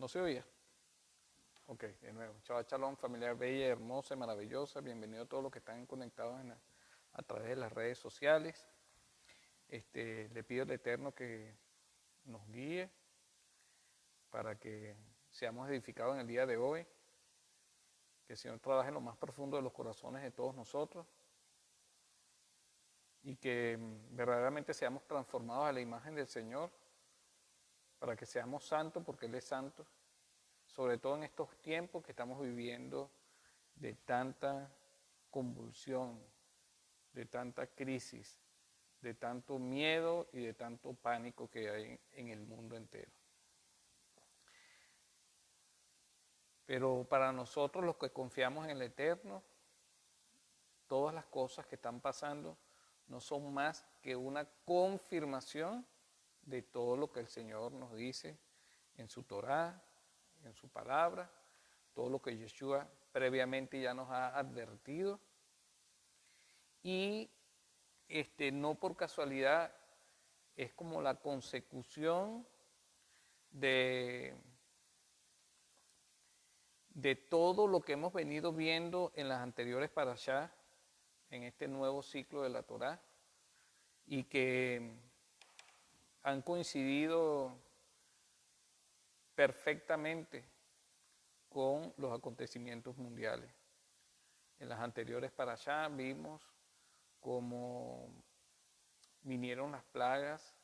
¿No se oía? Ok, de nuevo. Chava Chalón, familiar bella, hermosa, maravillosa. Bienvenido a todos los que están conectados a través de las redes sociales. Le pido al Eterno que nos guíe para que seamos edificados en el día de hoy. Que el Señor trabaje en lo más profundo de los corazones de todos nosotros. Y que verdaderamente seamos transformados a la imagen del Señor para que seamos santos porque Él es santo. Sobre todo en estos tiempos que estamos viviendo de tanta convulsión, de tanta crisis, de tanto miedo y de tanto pánico que hay en el mundo entero. Pero para nosotros los que confiamos en el Eterno, todas las cosas que están pasando no son más que una confirmación de todo lo que el Señor nos dice en su Torá, en su palabra, todo lo que Yeshua previamente ya nos ha advertido. Y no por casualidad es como la consecución de todo lo que hemos venido viendo en las anteriores parashá, en este nuevo ciclo de la Torá, y que han coincidido perfectamente con los acontecimientos mundiales. En las anteriores parashá vimos cómo vinieron las plagas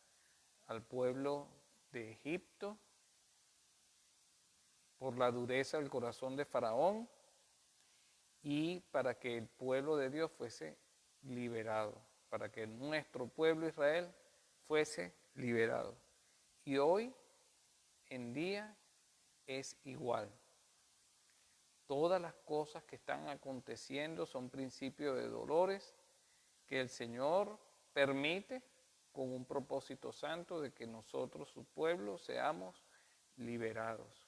al pueblo de Egipto por la dureza del corazón de Faraón y para que el pueblo de Dios fuese liberado, para que nuestro pueblo Israel fuese liberado. Y hoy en día es igual. Todas las cosas que están aconteciendo son principios de dolores que el Señor permite con un propósito santo de que nosotros, su pueblo, seamos liberados.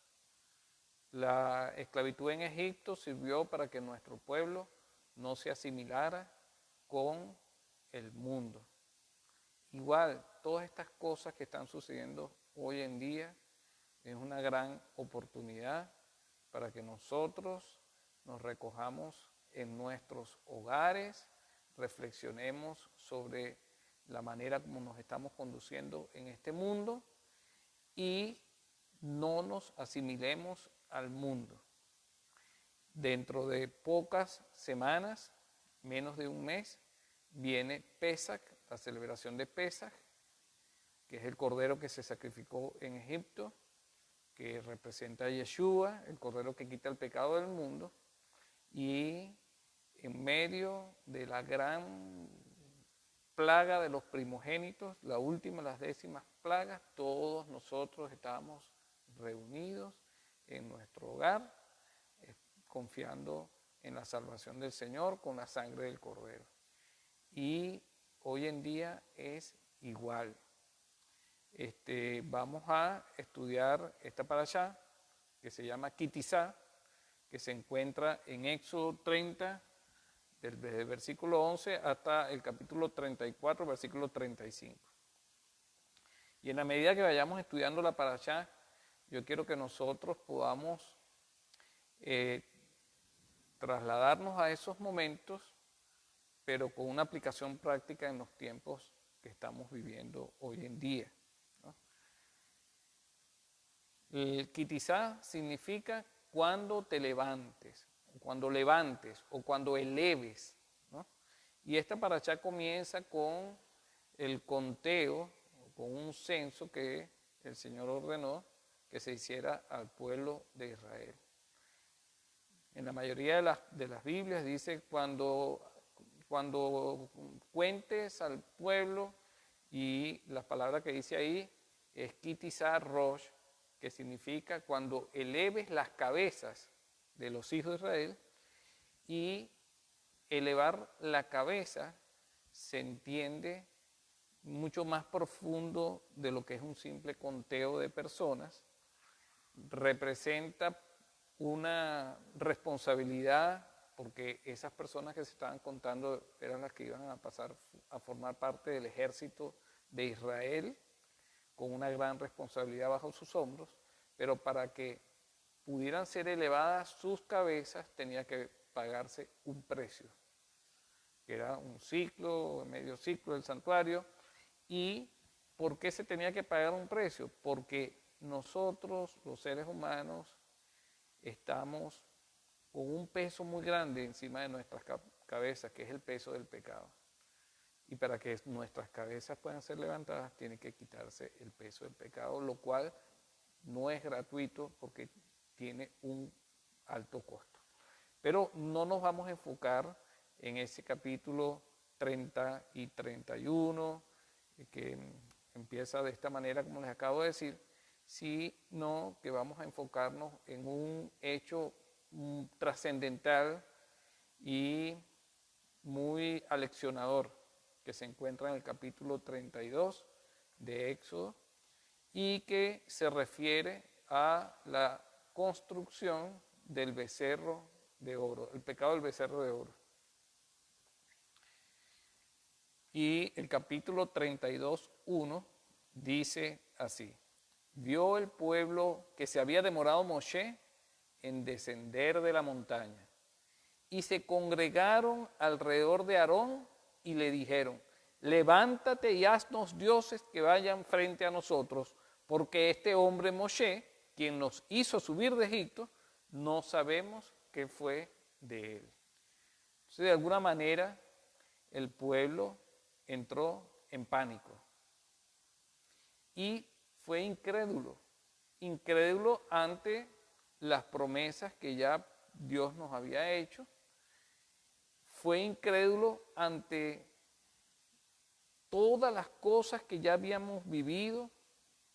La esclavitud en Egipto sirvió para que nuestro pueblo no se asimilara con el mundo. Igual, todas estas cosas que están sucediendo hoy en día es una gran oportunidad para que nosotros nos recojamos en nuestros hogares, reflexionemos sobre la manera como nos estamos conduciendo en este mundo y no nos asimilemos al mundo. Dentro de pocas semanas, menos de un mes, viene Pesach, la celebración de Pesach, que es el cordero que se sacrificó en Egipto, que representa a Yeshua, el cordero que quita el pecado del mundo, y en medio de la gran plaga de los primogénitos, la última, las décimas plagas, todos nosotros estábamos reunidos en nuestro hogar, confiando en la salvación del Señor con la sangre del Cordero. Y hoy en día es igual. Vamos a estudiar esta parashá que se llama Kitizá, que se encuentra en Éxodo 30, desde el versículo 11 hasta el capítulo 34, versículo 35. Y en la medida que vayamos estudiando la parashá, yo quiero que nosotros podamos trasladarnos a esos momentos, pero con una aplicación práctica en los tiempos que estamos viviendo hoy en día. El kitizá significa cuando te levantes o cuando eleves, ¿no? Y esta parashá comienza con el conteo, con un censo que el Señor ordenó que se hiciera al pueblo de Israel. En la mayoría de las Biblias dice cuando cuentes al pueblo, y la palabra que dice ahí es kitizá rosh, que significa cuando eleves las cabezas de los hijos de Israel. Y elevar la cabeza se entiende mucho más profundo de lo que es un simple conteo de personas. Representa una responsabilidad porque esas personas que se estaban contando eran las que iban a pasar a formar parte del ejército de Israel, con una gran responsabilidad bajo sus hombros, pero para que pudieran ser elevadas sus cabezas tenía que pagarse un precio, que era un ciclo, medio ciclo del santuario. ¿Y por qué se tenía que pagar un precio? Porque nosotros, los seres humanos, estamos con un peso muy grande encima de nuestras cabezas, que es el peso del pecado. Y para que nuestras cabezas puedan ser levantadas, tiene que quitarse el peso del pecado, lo cual no es gratuito porque tiene un alto costo. Pero no nos vamos a enfocar en ese capítulo 30 y 31, que empieza de esta manera, como les acabo de decir, sino que vamos a enfocarnos en un hecho trascendental y muy aleccionador que se encuentra en el capítulo 32 de Éxodo y que se refiere a la construcción del becerro de oro, el pecado del becerro de oro. Y el capítulo 32:1 dice así: vio el pueblo que se había demorado Moshe en descender de la montaña, y se congregaron alrededor de Aarón y le dijeron: levántate y haznos dioses que vayan frente a nosotros, porque este hombre Moshe, quien nos hizo subir de Egipto, no sabemos qué fue de él. Entonces, de alguna manera, el pueblo entró en pánico y fue incrédulo ante las promesas que ya Dios nos había hecho, fue incrédulo ante todas las cosas que ya habíamos vivido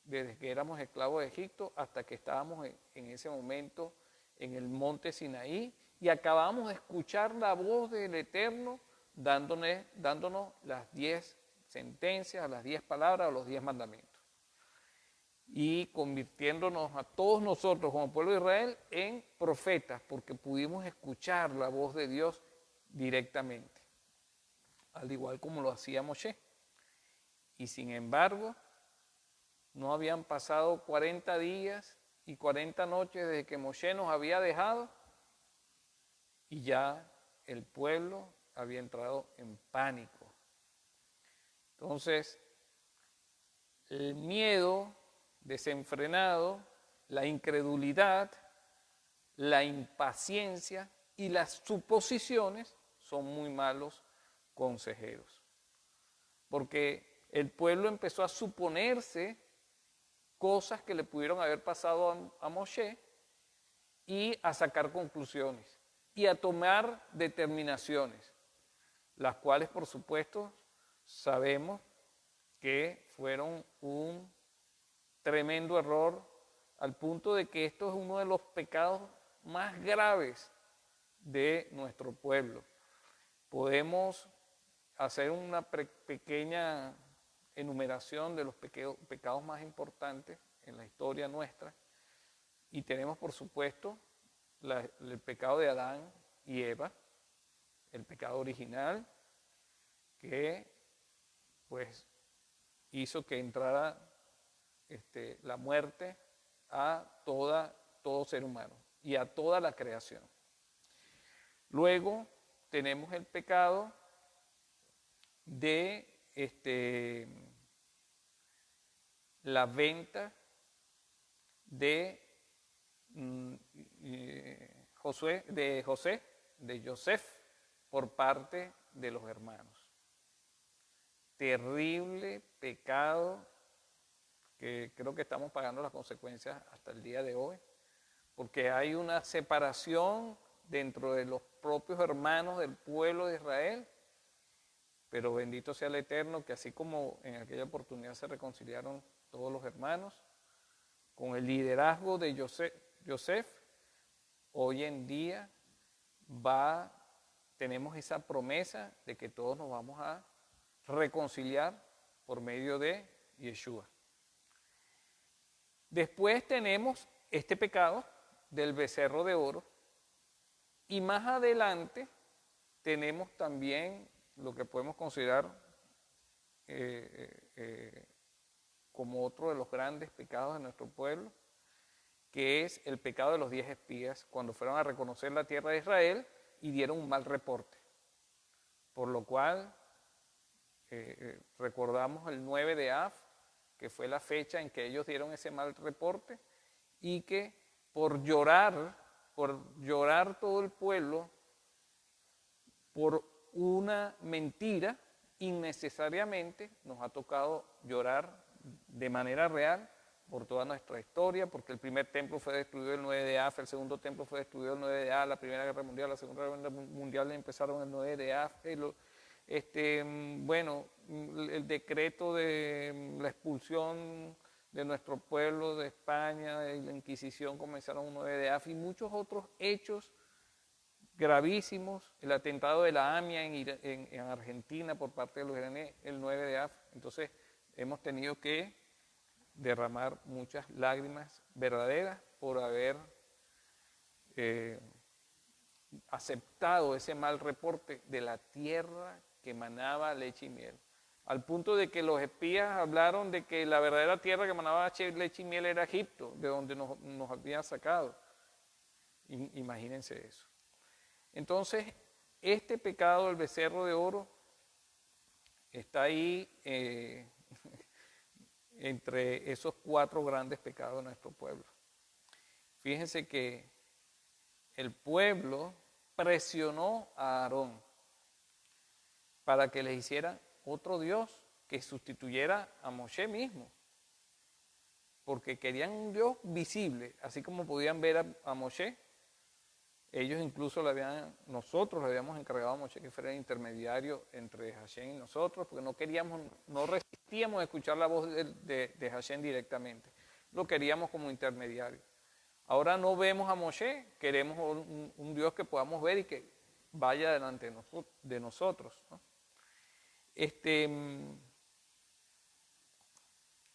desde que éramos esclavos de Egipto hasta que estábamos en ese momento en el monte Sinaí y acabamos de escuchar la voz del Eterno dándonos las 10 sentencias, las 10 palabras o los 10 mandamientos y convirtiéndonos a todos nosotros como pueblo de Israel en profetas porque pudimos escuchar la voz de Dios directamente, al igual como lo hacía Moshe. Y sin embargo, no habían pasado 40 días y 40 noches desde que Moshe nos había dejado y ya el pueblo había entrado en pánico. Entonces, el miedo desenfrenado, la incredulidad, la impaciencia y las suposiciones son muy malos consejeros. Porque el pueblo empezó a suponerse cosas que le pudieron haber pasado a Moshe y a sacar conclusiones y a tomar determinaciones, las cuales por supuesto sabemos que fueron un tremendo error al punto de que esto es uno de los pecados más graves de nuestro pueblo. Podemos hacer una pequeña enumeración de los pecados más importantes en la historia nuestra y tenemos por supuesto el pecado de Adán y Eva, el pecado original que pues hizo que entrara la muerte a todo ser humano y a toda la creación. Luego tenemos el pecado de la venta de José por parte de los hermanos. Terrible pecado que creo que estamos pagando las consecuencias hasta el día de hoy, porque hay una separación dentro de los propios hermanos del pueblo de Israel, pero bendito sea el Eterno que así como en aquella oportunidad se reconciliaron todos los hermanos, con el liderazgo de José, hoy en día tenemos esa promesa de que todos nos vamos a reconciliar por medio de Yeshua. Después tenemos este pecado del becerro de oro y más adelante tenemos también lo que podemos considerar como otro de los grandes pecados de nuestro pueblo, que es el pecado de los 10 espías cuando fueron a reconocer la tierra de Israel y dieron un mal reporte. Por lo cual recordamos el 9 de Av, que fue la fecha en que ellos dieron ese mal reporte, y que por llorar todo el pueblo, por una mentira, innecesariamente nos ha tocado llorar de manera real por toda nuestra historia, porque el primer templo fue destruido el 9 de Av, el segundo templo fue destruido el 9 de Av, la Primera Guerra Mundial, la Segunda Guerra Mundial empezaron el 9 de Av, el decreto de la expulsión de nuestro pueblo de España, y la Inquisición comenzaron el 9 de Av, y muchos otros hechos gravísimos, el atentado de la AMIA en Argentina por parte de los iraníes, el 9 de Av. Entonces hemos tenido que derramar muchas lágrimas verdaderas por haber aceptado ese mal reporte de la tierra que emanaba leche y miel. Al punto de que los espías hablaron de que la verdadera tierra que emanaba leche y miel era Egipto, de donde nos habían sacado. Imagínense eso. Entonces, este pecado del becerro de oro está ahí entre esos 4 grandes pecados de nuestro pueblo. Fíjense que el pueblo presionó a Aarón para que les hiciera otro Dios que sustituyera a Moshe mismo, porque querían un Dios visible, así como podían ver a Moshe. Ellos incluso nosotros le habíamos encargado a Moshe que fuera el intermediario entre Hashem y nosotros, porque no resistíamos a escuchar la voz de Hashem directamente, lo queríamos como intermediario. Ahora no vemos a Moshe, queremos un Dios que podamos ver y que vaya delante de nosotros, ¿no?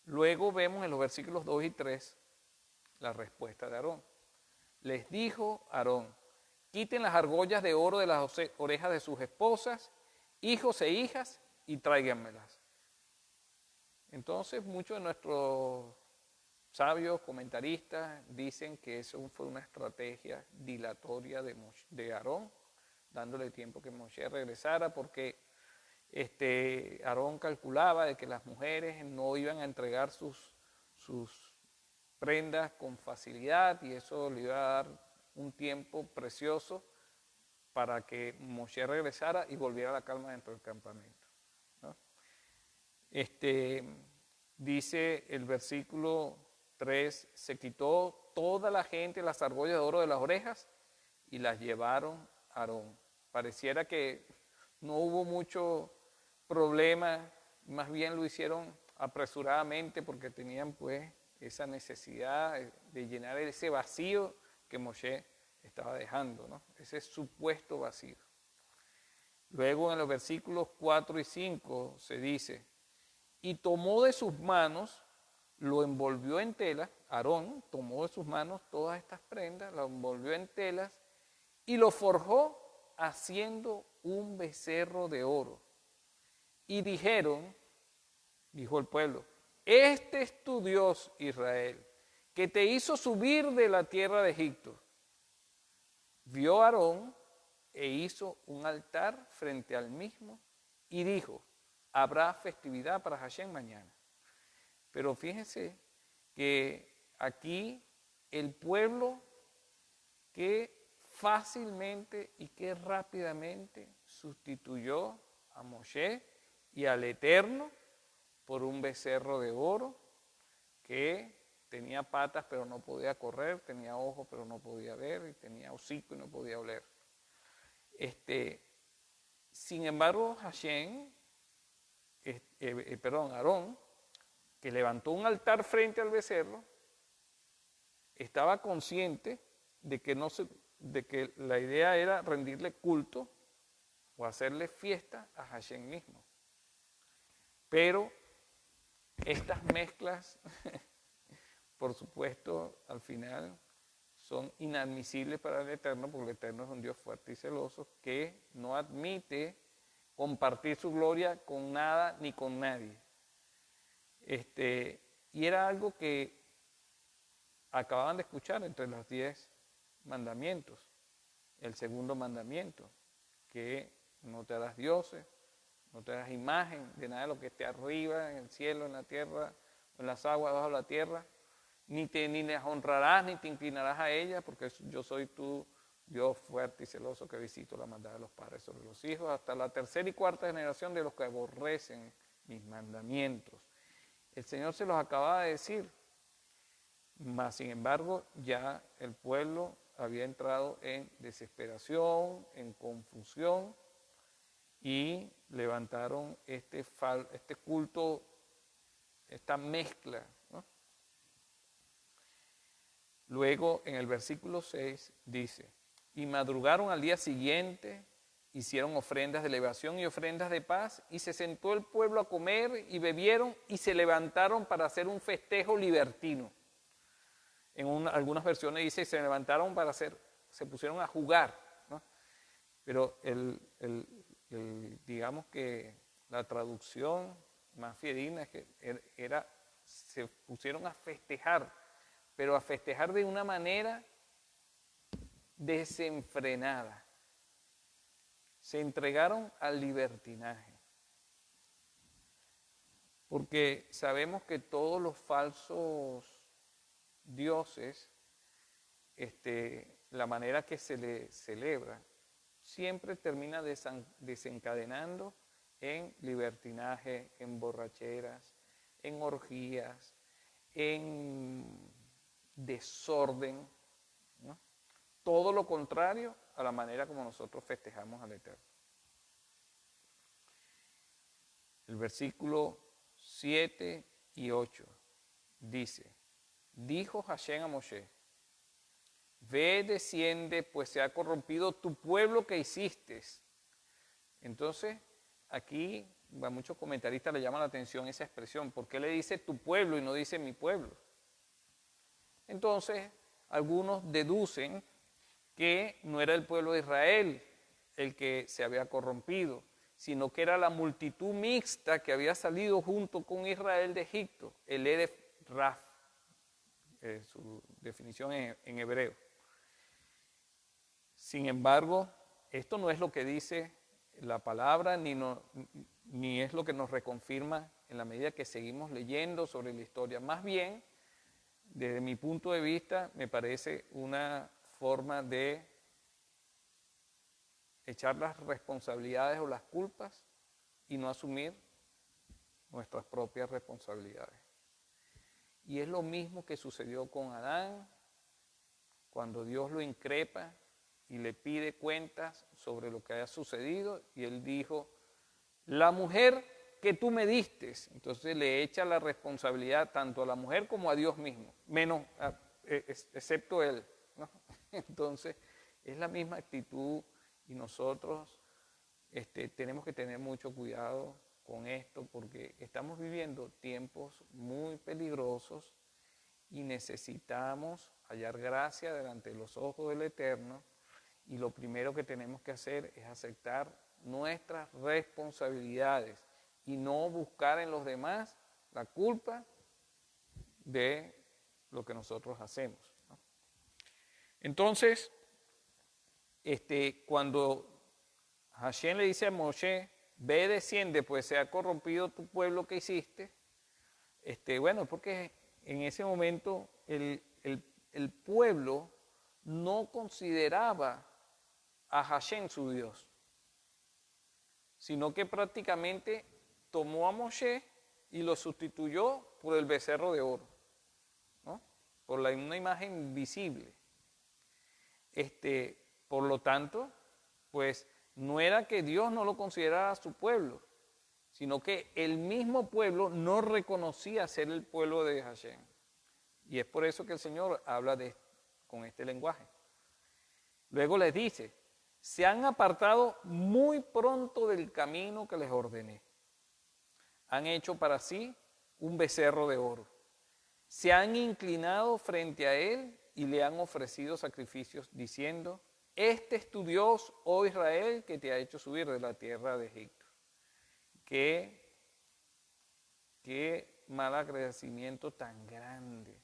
Luego vemos en los versículos 2 y 3 la respuesta de Aarón. Les dijo Aarón: quiten las argollas de oro de las orejas de sus esposas, hijos e hijas, y tráiganmelas. Entonces muchos de nuestros sabios comentaristas dicen que eso fue una estrategia dilatoria de Aarón, dándole tiempo que Moshe regresara, porque Aarón calculaba de que las mujeres no iban a entregar sus prendas con facilidad, y eso le iba a dar un tiempo precioso para que Moshe regresara y volviera a la calma dentro del campamento, ¿no? Dice el versículo 3, se quitó toda la gente las argollas de oro de las orejas y las llevaron a Aarón. Pareciera que no hubo mucho problema, más bien lo hicieron apresuradamente porque tenían pues esa necesidad de llenar ese vacío que Moshe estaba dejando, ¿no? Ese supuesto vacío. Luego en los versículos 4 y 5 se dice: y tomó de sus manos, lo envolvió en telas. Aarón tomó de sus manos todas estas prendas, lo envolvió en telas y lo forjó haciendo un becerro de oro. Y dijo el pueblo: este es tu Dios, Israel, que te hizo subir de la tierra de Egipto. Vio a Aarón e hizo un altar frente al mismo y dijo: habrá festividad para Hashem mañana. Pero fíjense que aquí el pueblo que fácilmente y que rápidamente sustituyó a Moshe y al Eterno por un becerro de oro que tenía patas pero no podía correr, tenía ojos pero no podía ver, y tenía hocico y no podía oler. Sin embargo, Aarón, que levantó un altar frente al becerro, estaba consciente de que la idea era rendirle culto o hacerle fiesta a Hashem mismo. Pero estas mezclas, por supuesto, al final son inadmisibles para el Eterno, porque el Eterno es un Dios fuerte y celoso que no admite compartir su gloria con nada ni con nadie. Y era algo que acababan de escuchar entre los 10 mandamientos, el segundo mandamiento, que no te harás dioses, no te harás imagen de nada de lo que esté arriba, en el cielo, en la tierra, en las aguas, bajo la tierra, ni las honrarás, ni te inclinarás a ellas, porque yo soy tu Dios fuerte y celoso que visito la maldad de los padres sobre los hijos, hasta la tercera y cuarta generación de los que aborrecen mis mandamientos. El Señor se los acababa de decir, mas sin embargo ya el pueblo había entrado en desesperación, en confusión, y levantaron este culto, esta mezcla, ¿no? Luego en el versículo 6 dice, y madrugaron al día siguiente, hicieron ofrendas de elevación y ofrendas de paz, y se sentó el pueblo a comer y bebieron y se levantaron para hacer un festejo libertino. En algunas versiones dice, se levantaron para se pusieron a jugar, ¿no? Pero digamos que la traducción más fidedigna es que se pusieron a festejar, pero a festejar de una manera desenfrenada. Se entregaron al libertinaje. Porque sabemos que todos los falsos dioses, la manera que se le celebra, siempre termina desencadenando en libertinaje, en borracheras, en orgías, en desorden, ¿no? Todo lo contrario a la manera como nosotros festejamos al Eterno. El versículo 7 y 8 dice, dijo Hashem a Moshe, ve, desciende, pues se ha corrompido tu pueblo que hiciste. Entonces, aquí a muchos comentaristas le llama la atención esa expresión. ¿Por qué le dice tu pueblo y no dice mi pueblo? Entonces, algunos deducen que no era el pueblo de Israel el que se había corrompido, sino que era la multitud mixta que había salido junto con Israel de Egipto, el Edef Raf, su definición en hebreo. Sin embargo, esto no es lo que dice la palabra, ni es lo que nos reconfirma en la medida que seguimos leyendo sobre la historia. Más bien, desde mi punto de vista, me parece una forma de echar las responsabilidades o las culpas y no asumir nuestras propias responsabilidades. Y es lo mismo que sucedió con Adán, cuando Dios lo increpa y le pide cuentas sobre lo que haya sucedido, y él dijo, la mujer que tú me diste, entonces le echa la responsabilidad tanto a la mujer como a Dios mismo, excepto él, ¿no? Entonces, es la misma actitud y nosotros tenemos que tener mucho cuidado con esto porque estamos viviendo tiempos muy peligrosos y necesitamos hallar gracia delante de los ojos del Eterno, y lo primero que tenemos que hacer es aceptar nuestras responsabilidades y no buscar en los demás la culpa de lo que nosotros hacemos, ¿no? Entonces, cuando Hashem le dice a Moshe, ve, desciende, pues se ha corrompido tu pueblo que hiciste, bueno, porque en ese momento el pueblo no consideraba a Hashem su Dios, sino que prácticamente tomó a Moshe y lo sustituyó por el becerro de oro, ¿no? Por una imagen visible. Por lo tanto, pues no era que Dios no lo considerara su pueblo, sino que el mismo pueblo no reconocía ser el pueblo de Hashem. Y es por eso que el Señor habla con este lenguaje. Luego les dice, se han apartado muy pronto del camino que les ordené. Han hecho para sí un becerro de oro. Se han inclinado frente a él y le han ofrecido sacrificios diciendo, este es tu Dios, oh Israel, que te ha hecho subir de la tierra de Egipto. Qué mal agradecimiento tan grande.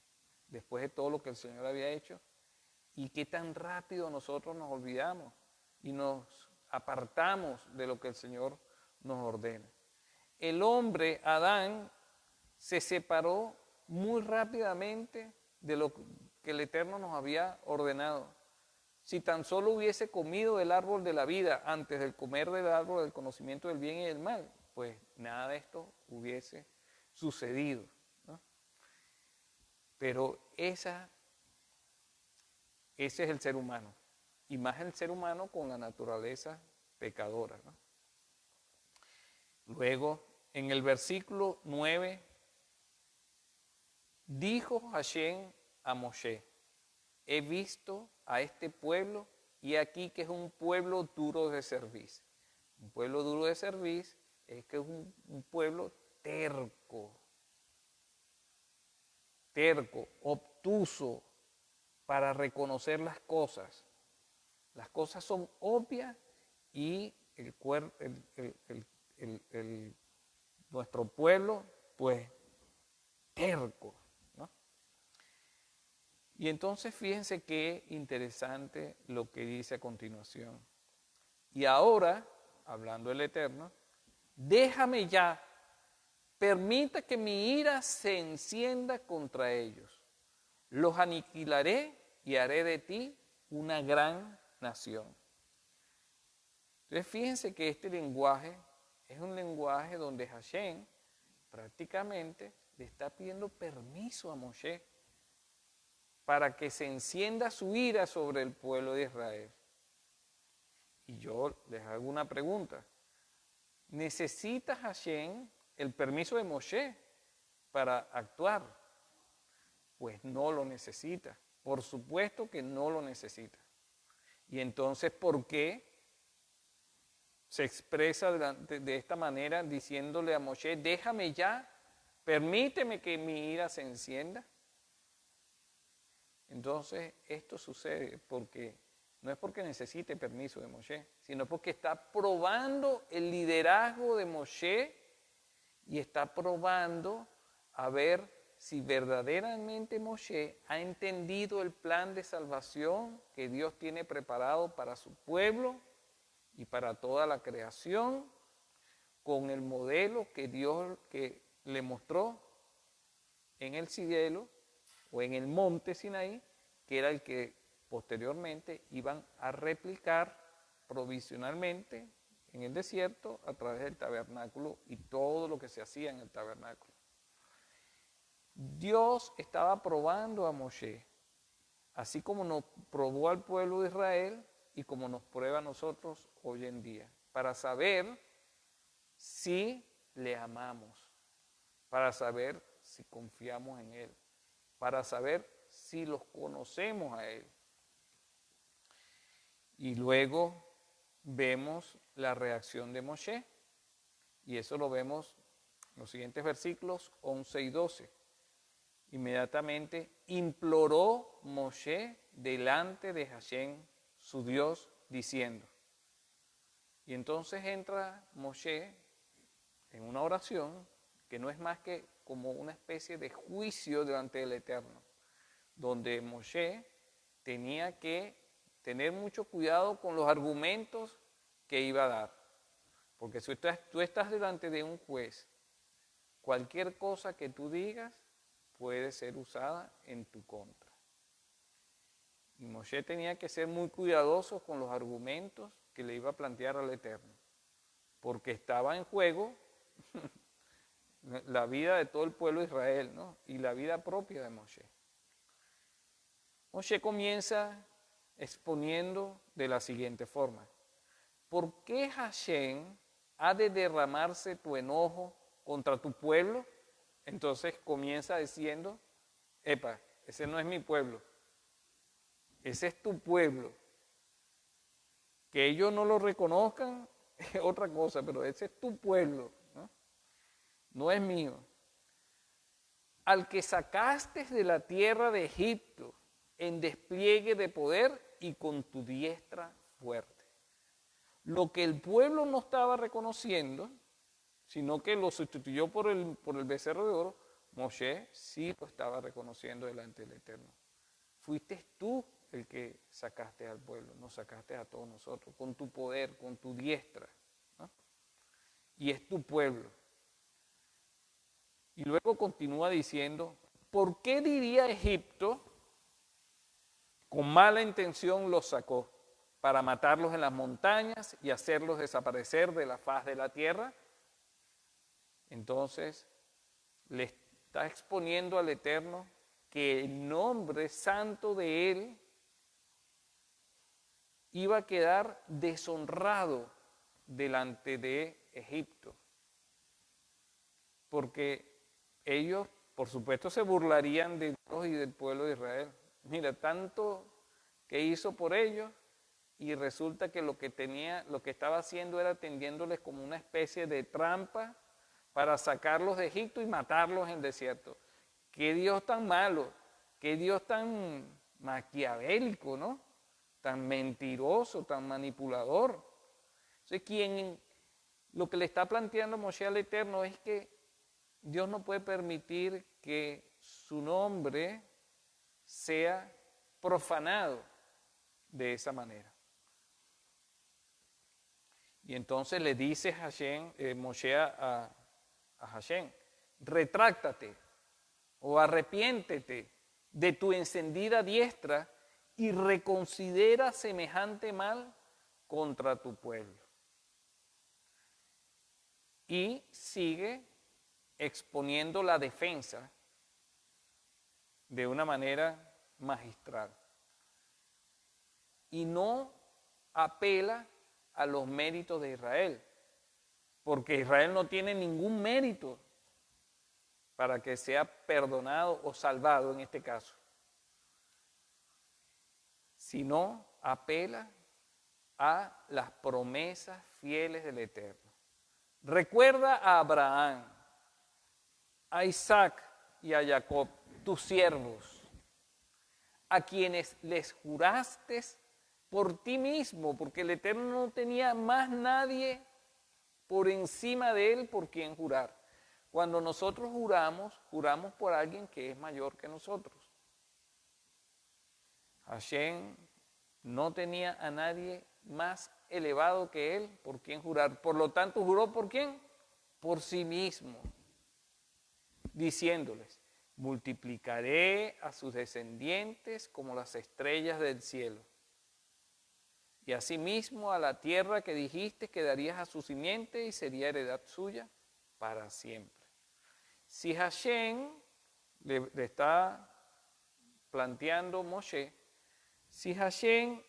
después de todo lo que el Señor había hecho, y qué tan rápido nosotros nos olvidamos y nos apartamos de lo que el Señor nos ordena. El hombre, Adán, se separó muy rápidamente de lo que el Eterno nos había ordenado. Si tan solo hubiese comido del árbol de la vida antes de comer del árbol del conocimiento del bien y del mal, pues nada de esto hubiese sucedido, ¿no? Pero ese es el ser humano, y más el ser humano con la naturaleza pecadora, ¿no? Luego, en el versículo 9, dijo Hashem a Moshe: he visto a este pueblo y aquí que es un pueblo duro de servicio. Un pueblo duro de servicio es que es un pueblo terco, obtuso para reconocer las cosas. Las cosas son obvias y nuestro pueblo, pues, terco, ¿no? Y entonces fíjense qué interesante lo que dice a continuación. Y ahora, hablando el Eterno, déjame ya, permita que mi ira se encienda contra ellos. Los aniquilaré y haré de ti una gran nación. Entonces fíjense que este lenguaje es un lenguaje donde Hashem prácticamente le está pidiendo permiso a Moshe para que se encienda su ira sobre el pueblo de Israel. Y yo les hago una pregunta. ¿Necesita Hashem el permiso de Moshe para actuar? Pues no lo necesita. Por supuesto que no lo necesita. Y entonces, ¿por qué se expresa de esta manera diciéndole a Moshe: déjame ya, permíteme que mi ira se encienda? Entonces, esto sucede porque no es porque necesite permiso de Moshe, sino porque está probando el liderazgo de Moshe y está probando a ver si verdaderamente Moshe ha entendido el plan de salvación que Dios tiene preparado para su pueblo y para toda la creación, con el modelo que Dios le mostró en el cielo o en el monte Sinaí, que era el que posteriormente iban a replicar provisionalmente en el desierto a través del tabernáculo y todo lo que se hacía en el tabernáculo. Dios estaba probando a Moshe, así como nos probó al pueblo de Israel y como nos prueba a nosotros hoy en día, para saber si le amamos, para saber si confiamos en Él, para saber si los conocemos a Él. Y luego vemos la reacción de Moshe, y eso lo vemos en los siguientes versículos 11 y 12. Inmediatamente imploró Moshe delante de Hashem, su Dios, diciendo. Y entonces entra Moshe en una oración que no es más que como una especie de juicio delante del Eterno, donde Moshe tenía que tener mucho cuidado con los argumentos que iba a dar. Porque si tú estás delante de un juez, cualquier cosa que tú digas puede ser usada en tu contra. Y Moshe tenía que ser muy cuidadoso con los argumentos que le iba a plantear al Eterno, porque estaba en juego la vida de todo el pueblo de Israel, ¿no? Y la vida propia de Moshe. Moshe comienza exponiendo de la siguiente forma: ¿por qué Hashem ha de derramarse tu enojo contra tu pueblo? Entonces comienza diciendo: epa, ese no es mi pueblo, ese es tu pueblo. Que ellos no lo reconozcan es otra cosa, pero ese es tu pueblo, ¿no? No es mío. Al que sacaste de la tierra de Egipto en despliegue de poder y con tu diestra fuerte. Lo que el pueblo no estaba reconociendo, sino que lo sustituyó por el becerro de oro, Moshe sí lo estaba reconociendo delante del Eterno. Fuiste tú el que sacaste al pueblo, nos sacaste a todos nosotros, con tu poder, con tu diestra, ¿no? Y es tu pueblo. Y luego continúa diciendo, ¿por qué diría Egipto, con mala intención los sacó, para matarlos en las montañas y hacerlos desaparecer de la faz de la tierra? Entonces, le está exponiendo al Eterno que el nombre santo de él iba a quedar deshonrado delante de Egipto. Porque ellos, por supuesto, se burlarían de Dios y del pueblo de Israel. Mira, tanto que hizo por ellos y resulta que lo que estaba haciendo era tendiéndoles como una especie de trampa para sacarlos de Egipto y matarlos en el desierto. Qué Dios tan malo, qué Dios tan maquiavélico, ¿no? Tan mentiroso, tan manipulador. Entonces, lo que le está planteando Moshe al Eterno es que Dios no puede permitir que su nombre sea profanado de esa manera. Y entonces le dice Moshe a Hashem, retráctate o arrepiéntete de tu encendida diestra y reconsidera semejante mal contra tu pueblo. Y sigue exponiendo la defensa de una manera magistral. Y no apela a los méritos de Israel, porque Israel no tiene ningún mérito para que sea perdonado o salvado en este caso, sino apela a las promesas fieles del Eterno. Recuerda a Abraham, a Isaac y a Jacob, tus siervos, a quienes les juraste por ti mismo, porque el Eterno no tenía más nadie por encima de él por quien jurar. Cuando nosotros juramos, juramos por alguien que es mayor que nosotros. Hashem no tenía a nadie más elevado que él por quien jurar. Por lo tanto, juró por quién? Por sí mismo, diciéndoles, multiplicaré a sus descendientes como las estrellas del cielo. Y asimismo a la tierra que dijiste que darías a su simiente y sería heredad suya para siempre. Si Hashem le está planteando Moshe, si Hashem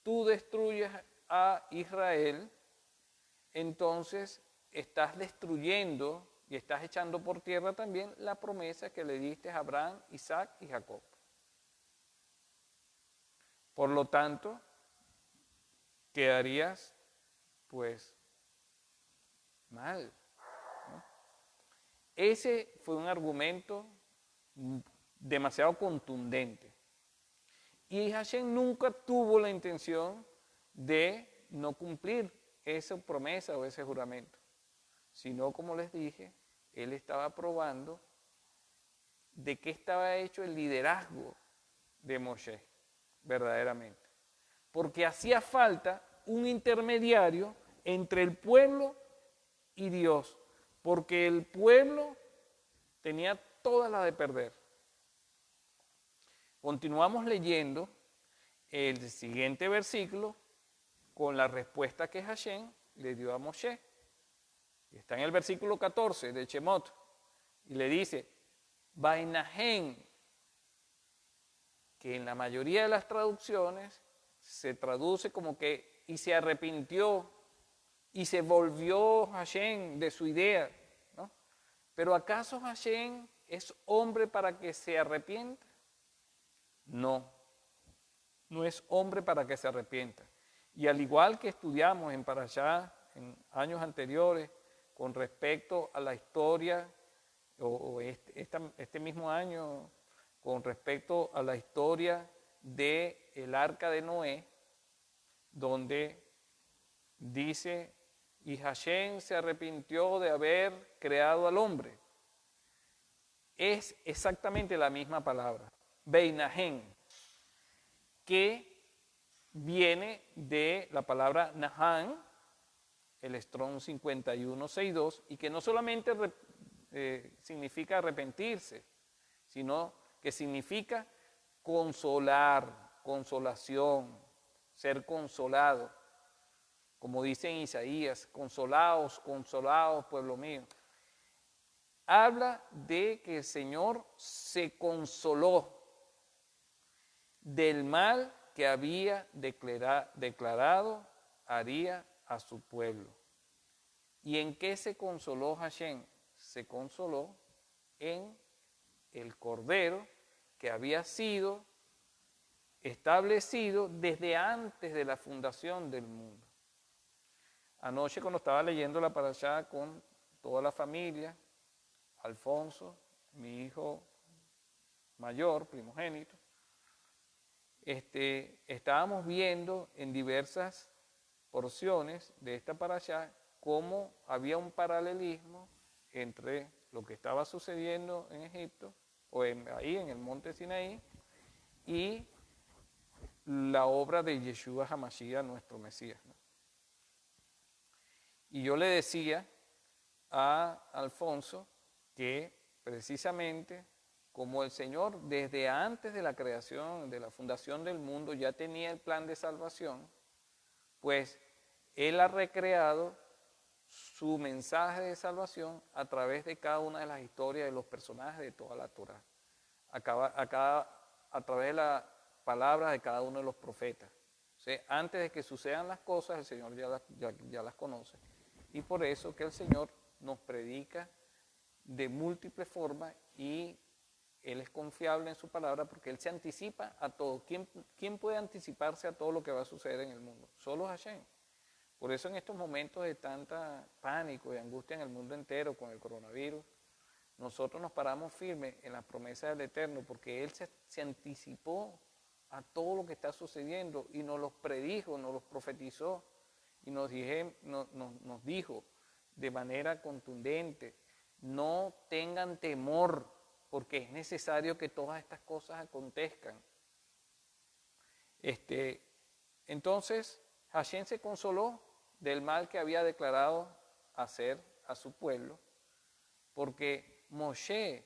tú destruyes a Israel, entonces estás destruyendo y estás echando por tierra también la promesa que le diste a Abraham, Isaac y Jacob. Por lo tanto, quedarías pues mal, ¿no? Ese fue un argumento demasiado contundente. Y Hashem nunca tuvo la intención de no cumplir esa promesa o ese juramento, sino, como les dije, él estaba probando de qué estaba hecho el liderazgo de Moshe, verdaderamente. Porque hacía falta un intermediario entre el pueblo y Dios, porque el pueblo tenía toda la de perder. Continuamos leyendo el siguiente versículo con la respuesta que Hashem le dio a Moshe. Está en el versículo 14 de Shemot y le dice, Vainahem, que en la mayoría de las traducciones se traduce como que y se arrepintió y se volvió Hashem de su idea, ¿no? Pero ¿acaso Hashem es hombre para que se arrepienta? No, no es hombre para que se arrepienta. Y al igual que estudiamos en Parashá en años anteriores con respecto a la historia, o este mismo año, con respecto a la historia del arca de Noé, donde dice, y Hashem se arrepintió de haber creado al hombre. es exactamente la misma palabra, Beinahem, que viene de la palabra Nahan, el Strong 5162, y que no solamente significa arrepentirse, sino que significa consolar, consolación, ser consolado. Como dice en Isaías, consolaos, consolaos, pueblo mío. Habla de que el Señor se consoló del mal que había declarado haría a su pueblo. ¿Y en qué se consoló Hashem? Se consoló en el Cordero que había sido establecido desde antes de la fundación del mundo. Anoche cuando estaba leyendo la parashá con toda la familia, Alfonso, mi hijo mayor, primogénito, estábamos viendo en diversas porciones de esta parashá cómo había un paralelismo entre lo que estaba sucediendo en Egipto, o ahí en el monte Sinaí, y la obra de Yeshua HaMashiach, nuestro Mesías, ¿no? Y yo le decía a Alfonso que precisamente como el Señor desde antes de la creación, de la fundación del mundo, ya tenía el plan de salvación, pues Él ha recreado su mensaje de salvación a través de cada una de las historias de los personajes de toda la Torá, a través de las palabras de cada uno de los profetas. O sea, antes de que sucedan las cosas, el Señor ya las conoce. Y por eso que el Señor nos predica de múltiples formas y Él es confiable en su palabra porque Él se anticipa a todo. ¿Quién puede anticiparse a todo lo que va a suceder en el mundo? Solo Hashem. Por eso en estos momentos de tanta pánico y angustia en el mundo entero con el coronavirus, nosotros nos paramos firmes en la promesa del Eterno porque Él se anticipó a todo lo que está sucediendo y nos los predijo, nos los profetizó y nos dijo de manera contundente: no tengan temor, porque es necesario que todas estas cosas acontezcan. Entonces, Hashem se consoló del mal que había declarado hacer a su pueblo, porque Moshe,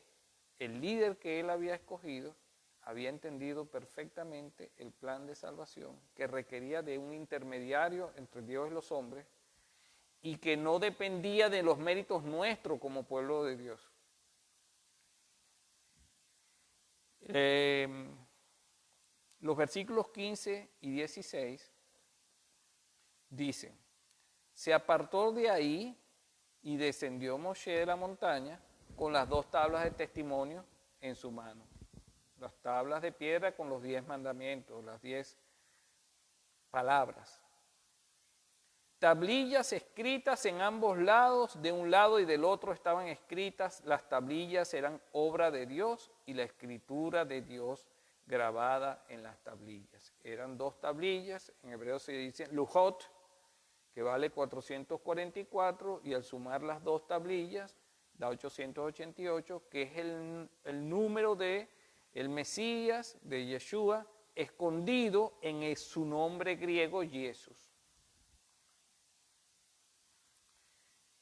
el líder que él había escogido, había entendido perfectamente el plan de salvación que requería de un intermediario entre Dios y los hombres y que no dependía de los méritos nuestros como pueblo de Dios. Los versículos 15 y 16 dicen: se apartó de ahí y descendió Moshe de la montaña con las 2 tablas de testimonio en su mano. Las tablas de piedra con los 10 mandamientos, las 10 palabras. Tablillas escritas en ambos lados, de un lado y del otro estaban escritas. Las tablillas eran obra de Dios y la escritura de Dios grabada en las tablillas. Eran 2 tablillas, en hebreo se dice lujot, que vale 444, y al sumar las 2 tablillas da 888, que es el número de el Mesías, de Yeshua, escondido en su nombre griego, Jesús.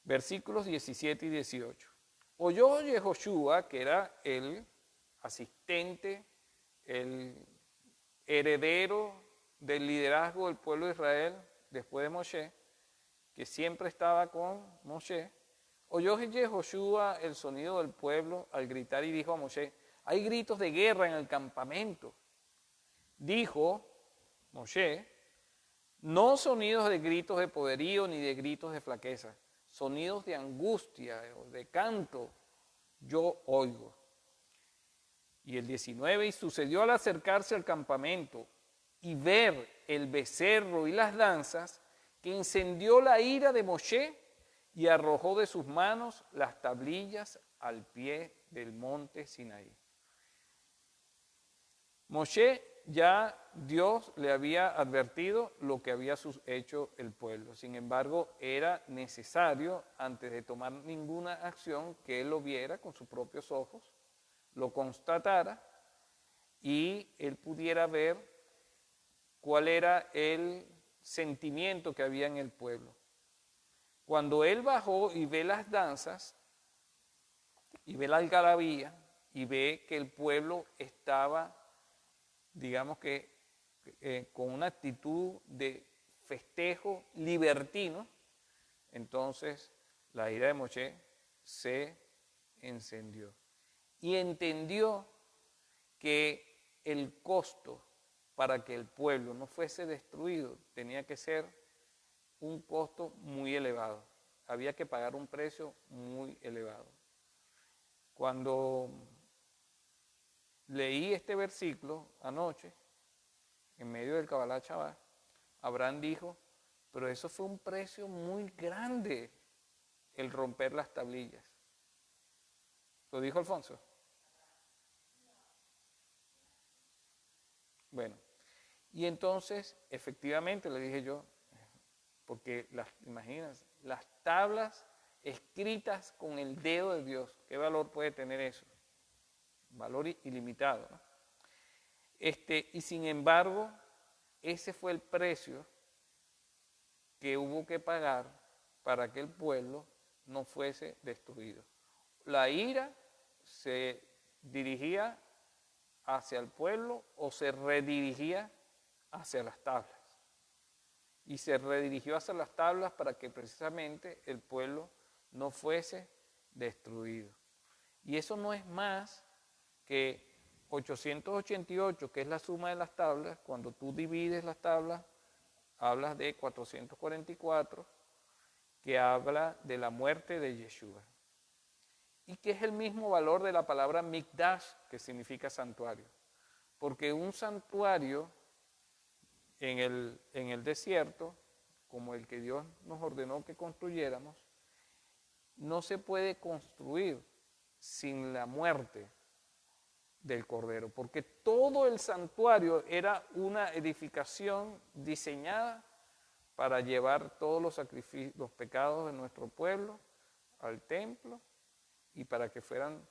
Versículos 17 y 18. Oyó Yehoshua, que era el asistente, el heredero del liderazgo del pueblo de Israel después de Moshe, que siempre estaba con Moshe. Oyó Yehoshua el sonido del pueblo al gritar y dijo a Moshe: hay gritos de guerra en el campamento. Dijo Moshe: no sonidos de gritos de poderío ni de gritos de flaqueza, sonidos de angustia o de canto yo oigo. Y el 19, y sucedió al acercarse al campamento y ver el becerro y las danzas, que encendió la ira de Moshe y arrojó de sus manos las tablillas al pie del monte Sinaí. Moshe, ya Dios le había advertido lo que había hecho el pueblo. Sin embargo, era necesario, antes de tomar ninguna acción, que él lo viera con sus propios ojos lo constatara y él pudiera ver cuál era el sentimiento que había en el pueblo. Cuando él bajó y ve las danzas, y ve la algarabía, y ve que el pueblo estaba, digamos que, con una actitud de festejo libertino, entonces la ira de Moshe se encendió. Y entendió que el costo para que el pueblo no fuese destruido tenía que ser un costo muy elevado. Había que pagar un precio muy elevado. Cuando leí este versículo anoche, en medio del Kabbalah Shabbat, Abraham dijo, pero eso fue un precio muy grande, el romper las tablillas. ¿Lo dijo Alfonso? Bueno, y entonces, efectivamente, le dije yo, porque imagínense, las tablas escritas con el dedo de Dios, ¿qué valor puede tener eso? Valor ilimitado, ¿no? Y sin embargo, ese fue el precio que hubo que pagar para que el pueblo no fuese destruido. La ira se dirigía hacia el pueblo o se redirigía hacia las tablas. Y se redirigió hacia las tablas para que precisamente el pueblo no fuese destruido. Y eso no es más que 888, que es la suma de las tablas. Cuando tú divides las tablas, hablas de 444, que habla de la muerte de Yeshua. Y que es el mismo valor de la palabra Mikdash, que significa santuario. Porque un santuario en el desierto, como el que Dios nos ordenó que construyéramos, no se puede construir sin la muerte del Cordero, porque todo el santuario era una edificación diseñada para llevar todos los sacrificios, los pecados de nuestro pueblo al templo y para que fueran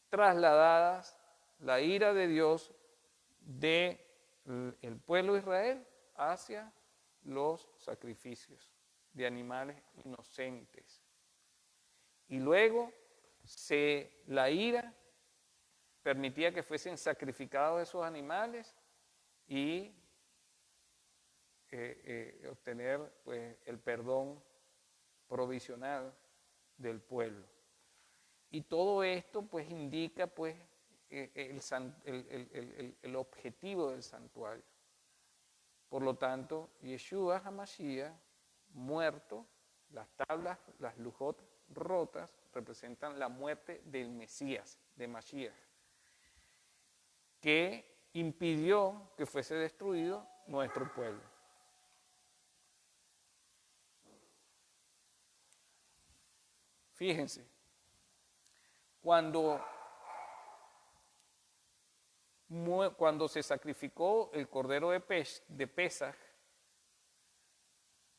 trasladadas la ira de Dios del pueblo de Israel hacia los sacrificios de animales inocentes. Y luego la ira permitía que fuesen sacrificados esos animales y obtener pues, el perdón provisional del pueblo. Y todo esto pues indica pues el objetivo del santuario. Por lo tanto, Yeshua HaMashiach, muerto, las tablas, las lujot rotas, representan la muerte del Mesías, de Mashiach, que impidió que fuese destruido nuestro pueblo. Fíjense, cuando se sacrificó el cordero de Pesaj,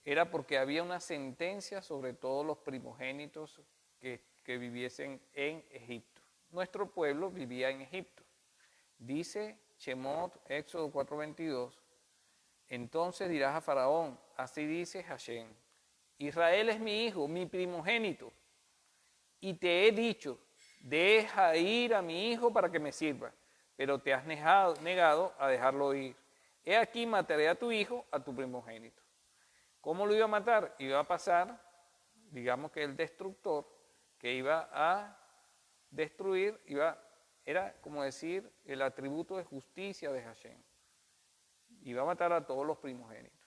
era porque había una sentencia sobre todos los primogénitos que viviesen en Egipto. Nuestro pueblo vivía en Egipto. Dice Shemot, Éxodo 4:22, entonces dirás a Faraón, así dice Hashem, Israel es mi hijo, mi primogénito, y te he dicho, deja ir a mi hijo para que me sirva, pero te has negado a dejarlo ir. He aquí mataré a tu hijo, a tu primogénito. ¿Cómo lo iba a matar? Iba a pasar, digamos que el destructor, que iba a destruir, era como decir el atributo de justicia de Hashem. Iba a matar a todos los primogénitos.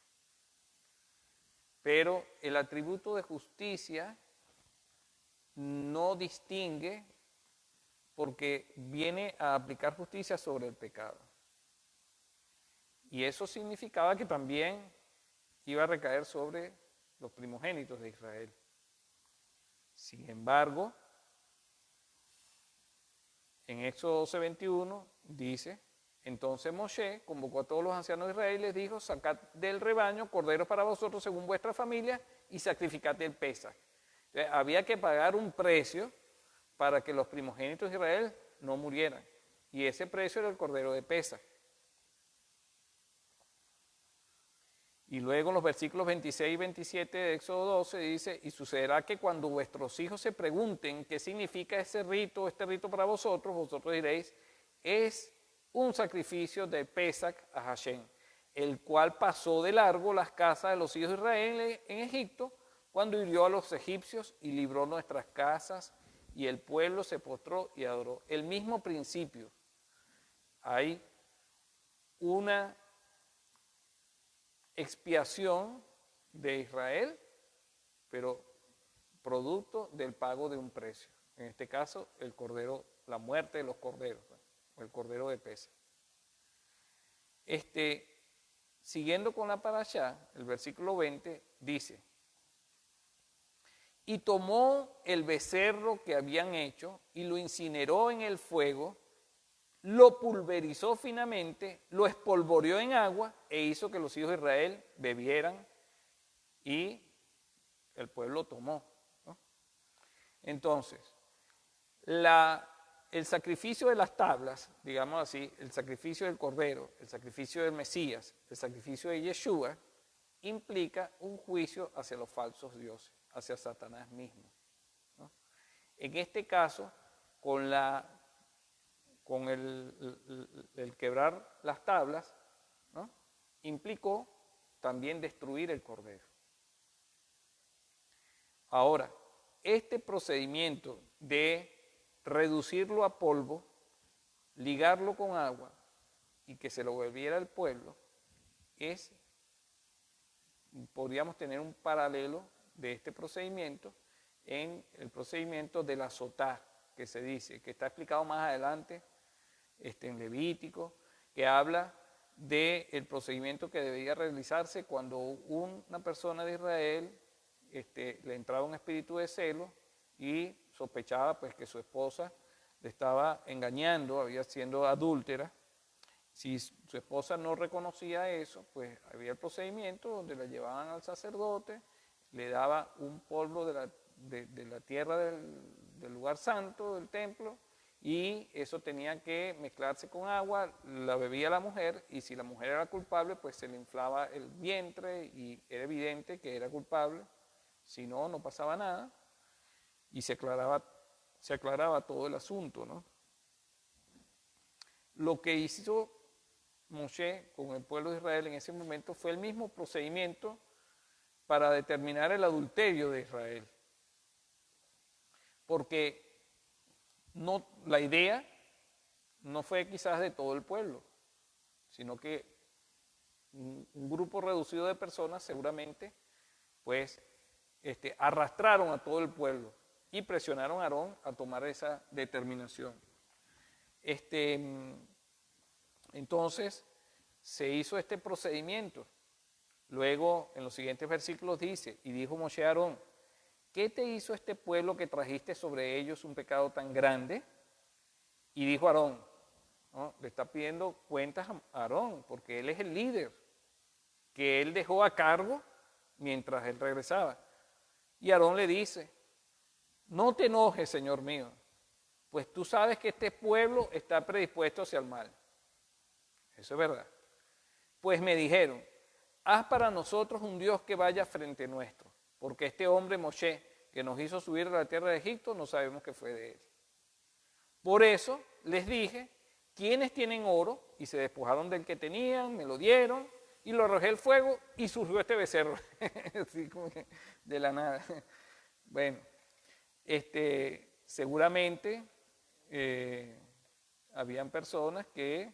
Pero el atributo de justicia no distingue porque viene a aplicar justicia sobre el pecado. Y eso significaba que también iba a recaer sobre los primogénitos de Israel. Sin embargo, en Éxodo 12:21 dice, entonces Moshe convocó a todos los ancianos de Israel y les dijo, sacad del rebaño corderos para vosotros según vuestra familia y sacrificad el Pesaj. Había que pagar un precio para que los primogénitos de Israel no murieran. Y ese precio era el cordero de Pesaj. Y luego en los versículos 26 y 27 de Éxodo 12 dice, y sucederá que cuando vuestros hijos se pregunten qué significa este rito para vosotros, vosotros diréis, es un sacrificio de Pesaj a Hashem, el cual pasó de largo las casas de los hijos de Israel en Egipto, cuando hirió a los egipcios y libró nuestras casas, y el pueblo se postró y adoró. El mismo principio. Hay una expiación de Israel, pero producto del pago de un precio. En este caso, el cordero, la muerte de los corderos, o el cordero de Pesaj. Siguiendo con la parashá, el versículo 20 dice, y tomó el becerro que habían hecho y lo incineró en el fuego, lo pulverizó finamente, lo espolvoreó en agua e hizo que los hijos de Israel bebieran y el pueblo tomó, ¿no? Entonces, el sacrificio de las tablas, digamos así, el sacrificio del cordero, el sacrificio del Mesías, el sacrificio de Yeshua, implica un juicio hacia los falsos dioses, hacia Satanás mismo, ¿no? En este caso, con el quebrar las tablas, ¿no?, implicó también destruir el cordero. Ahora, este procedimiento de reducirlo a polvo, ligarlo con agua y que se lo volviera al pueblo, podríamos tener un paralelo de este procedimiento en el procedimiento de la sotá, que se dice, que está explicado más adelante en Levítico, que habla del procedimiento que debía realizarse cuando una persona de Israel le entraba un espíritu de celo y sospechaba pues que su esposa le estaba engañando, había sido adúltera. Si su esposa no reconocía eso, pues había el procedimiento donde la llevaban al sacerdote, le daba un polvo de la tierra del lugar santo, del templo, y eso tenía que mezclarse con agua, la bebía la mujer, y si la mujer era culpable, pues se le inflaba el vientre y era evidente que era culpable, si no, no pasaba nada, y se aclaraba todo el asunto, ¿no? Lo que hizo Moshe con el pueblo de Israel en ese momento fue el mismo procedimiento para determinar el adulterio de Israel. Porque la idea no fue quizás de todo el pueblo, sino que un grupo reducido de personas seguramente pues arrastraron a todo el pueblo y presionaron a Aarón a tomar esa determinación. Entonces se hizo este procedimiento. Luego en los siguientes versículos dice, y dijo Moshe a Aarón, ¿qué te hizo este pueblo que trajiste sobre ellos un pecado tan grande? Y dijo Aarón, ¿no?, le está pidiendo cuentas a Aarón, porque él es el líder, que él dejó a cargo mientras él regresaba. Y Aarón le dice, no te enojes, Señor mío, pues tú sabes que este pueblo está predispuesto hacia el mal. Eso es verdad. Pues me dijeron, haz para nosotros un Dios que vaya frente nuestro, porque este hombre Moshe, que nos hizo subir a la tierra de Egipto, no sabemos qué fue de él. Por eso les dije, ¿quiénes tienen oro? Y se despojaron del que tenían, me lo dieron, y lo arrojé al fuego, y surgió este becerro, así como que de la nada. Bueno, seguramente habían personas que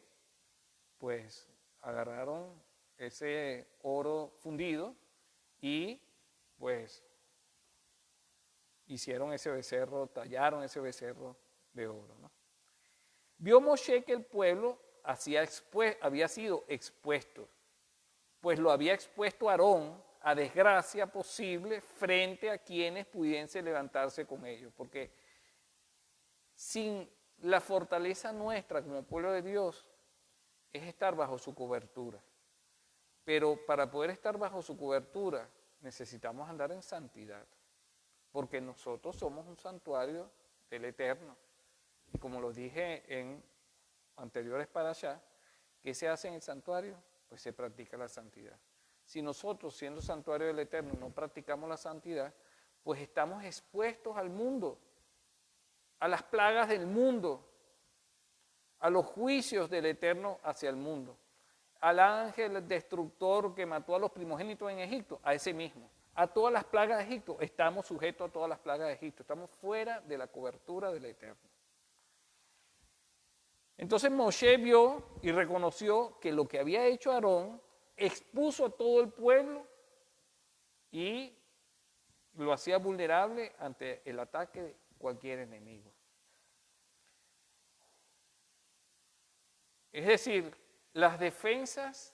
pues agarraron ese oro fundido y pues hicieron ese becerro, tallaron ese becerro de oro, ¿no? Vio Moshe que el pueblo había sido expuesto, pues lo había expuesto Aarón a desgracia posible frente a quienes pudiesen levantarse con ellos, porque sin la fortaleza nuestra como pueblo de Dios es estar bajo su cobertura. Pero para poder estar bajo su cobertura necesitamos andar en santidad, porque nosotros somos un santuario del Eterno Y como lo dije en anteriores parashá, ¿qué se hace en el santuario? Pues se practica la santidad. Si nosotros, siendo santuario del Eterno, no practicamos la santidad, pues estamos expuestos al mundo, a las plagas del mundo, a los juicios del Eterno hacia el mundo, al ángel destructor que mató a los primogénitos en Egipto, a ese mismo, a todas las plagas de Egipto. Estamos sujetos a todas las plagas de Egipto, estamos fuera de la cobertura del Eterno. Entonces Moshe vio y reconoció que lo que había hecho Aarón expuso a todo el pueblo y lo hacía vulnerable ante el ataque de cualquier enemigo. Es decir, las defensas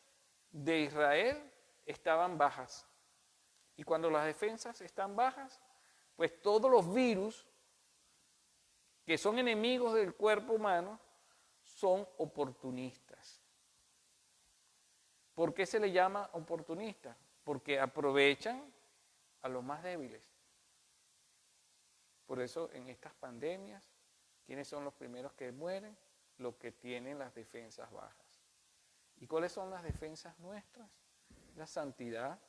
de Israel estaban bajas. Y cuando las defensas están bajas, pues todos los virus que son enemigos del cuerpo humano son oportunistas. ¿Por qué se le llama oportunista? Porque aprovechan a los más débiles. Por eso en estas pandemias, ¿quiénes son los primeros que mueren? Los que tienen las defensas bajas. ¿Y cuáles son las defensas nuestras? La santidad,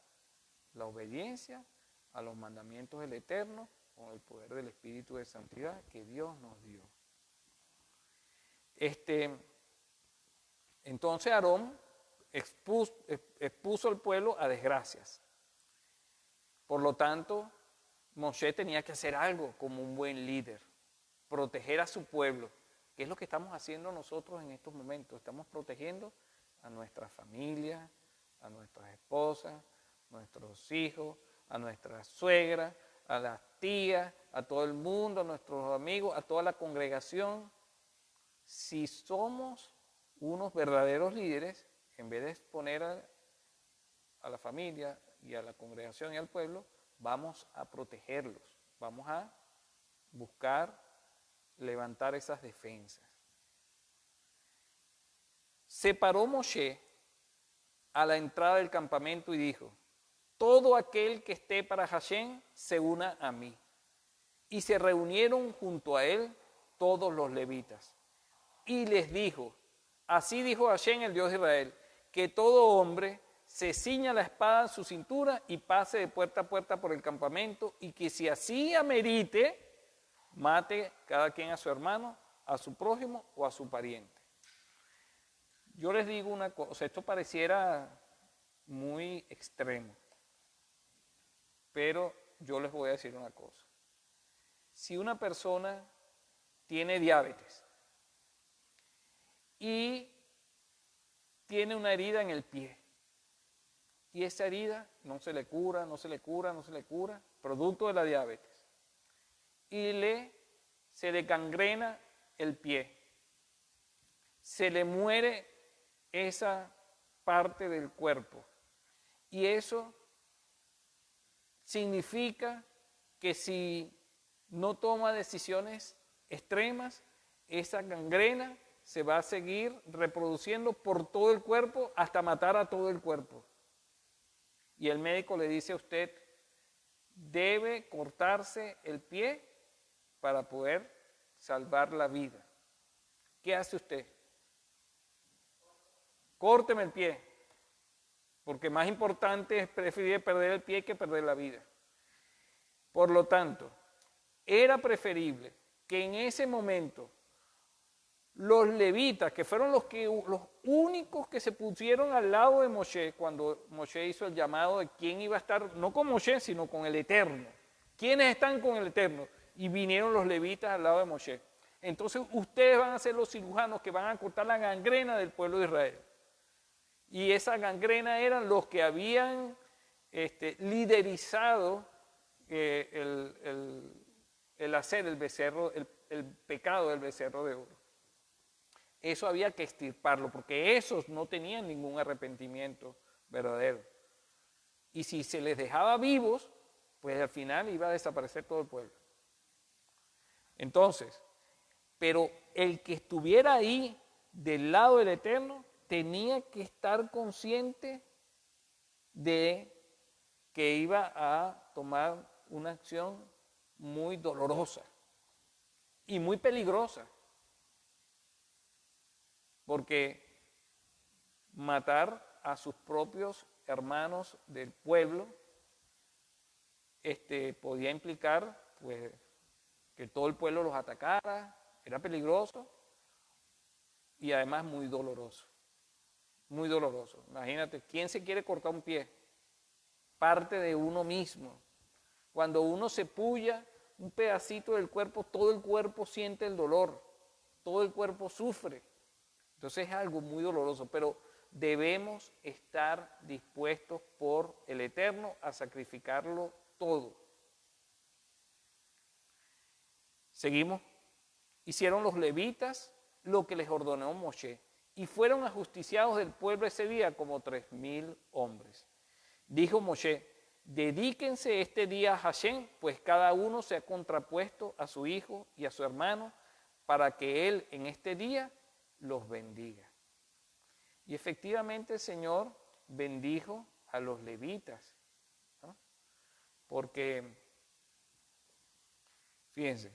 la obediencia a los mandamientos del Eterno con el poder del Espíritu de Santidad que Dios nos dio. Entonces Aarón expuso al pueblo a desgracias. Por lo tanto, Moshe tenía que hacer algo como un buen líder, proteger a su pueblo, que es lo que estamos haciendo nosotros en estos momentos. Estamos protegiendo a nuestra familia, a nuestras esposas, nuestros hijos, a nuestra suegra, a las tías, a todo el mundo, a nuestros amigos, a toda la congregación. Si somos unos verdaderos líderes, en vez de exponer a la familia y a la congregación y al pueblo, vamos a protegerlos, vamos a buscar levantar esas defensas. Se paró Moshe a la entrada del campamento y dijo: todo aquel que esté para Hashem se una a mí. Y se reunieron junto a él todos los levitas. Y les dijo: así dijo Hashem, el Dios de Israel, que todo hombre se ciña la espada en su cintura y pase de puerta a puerta por el campamento, y que si así amerite, mate cada quien a su hermano, a su prójimo o a su pariente. Yo les digo una cosa, esto pareciera muy extremo, pero yo les voy a decir una cosa. Si una persona tiene diabetes y tiene una herida en el pie, y esa herida no se le cura, producto de la diabetes, y se le gangrena el pie, se le muere esa parte del cuerpo, y eso significa que si no toma decisiones extremas, esa gangrena se va a seguir reproduciendo por todo el cuerpo hasta matar a todo el cuerpo. Y el médico le dice a usted: debe cortarse el pie para poder salvar la vida. ¿Qué hace usted? Córteme el pie, porque más importante es preferir perder el pie que perder la vida. Por lo tanto, era preferible que en ese momento los levitas, que fueron los únicos que se pusieron al lado de Moshe cuando Moshe hizo el llamado de quién iba a estar, no con Moshe, sino con el Eterno. ¿Quiénes están con el Eterno? Y vinieron los levitas al lado de Moshe. Entonces ustedes van a ser los cirujanos que van a cortar la gangrena del pueblo de Israel. Y esa gangrena eran los que habían liderizado el hacer el becerro, el pecado del becerro de oro. Eso había que extirparlo, porque esos no tenían ningún arrepentimiento verdadero. Y si se les dejaba vivos, pues al final iba a desaparecer todo el pueblo. Entonces, pero el que estuviera ahí del lado del Eterno tenía que estar consciente de que iba a tomar una acción muy dolorosa y muy peligrosa, porque matar a sus propios hermanos del pueblo podía implicar pues, que todo el pueblo los atacara, era peligroso y además muy doloroso. Muy doloroso. Imagínate, ¿quién se quiere cortar un pie? Parte de uno mismo. Cuando uno se puya un pedacito del cuerpo, todo el cuerpo siente el dolor, todo el cuerpo sufre. Entonces es algo muy doloroso, pero debemos estar dispuestos por el Eterno a sacrificarlo todo. Seguimos. Hicieron los levitas lo que les ordenó Moshe y fueron ajusticiados del pueblo ese día como 3,000 hombres. Dijo Moshe: dedíquense este día a Hashem, pues cada uno se ha contrapuesto a su hijo y a su hermano para que él en este día los bendiga. Y efectivamente el Señor bendijo a los levitas, ¿no? Porque, fíjense,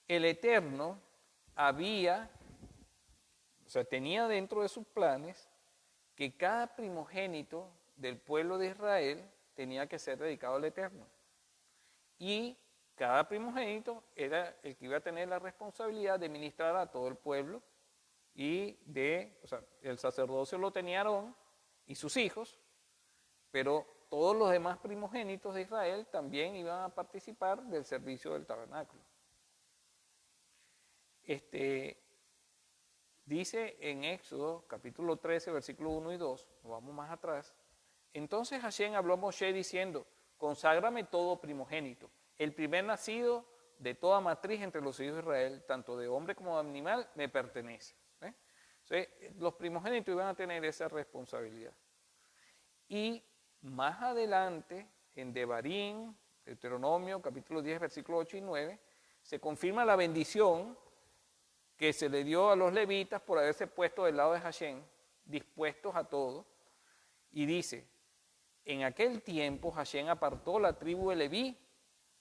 el Eterno tenía dentro de sus planes que cada primogénito del pueblo de Israel tenía que ser dedicado al Eterno. Y cada primogénito era el que iba a tener la responsabilidad de ministrar a todo el pueblo y el sacerdocio lo tenía Aarón y sus hijos, pero todos los demás primogénitos de Israel también iban a participar del servicio del tabernáculo. Dice en Éxodo capítulo 13, versículo 1 y 2, nos vamos más atrás. Entonces Hashem habló a Moshe diciendo: conságrame todo primogénito, el primer nacido de toda matriz entre los hijos de Israel, tanto de hombre como de animal, me pertenece. Entonces, los primogénitos iban a tener esa responsabilidad. Y más adelante, en Devarim, Deuteronomio, capítulo 10, versículos 8 y 9, se confirma la bendición que se le dio a los levitas por haberse puesto del lado de Hashem, dispuestos a todo, y dice: en aquel tiempo Hashem apartó la tribu de Leví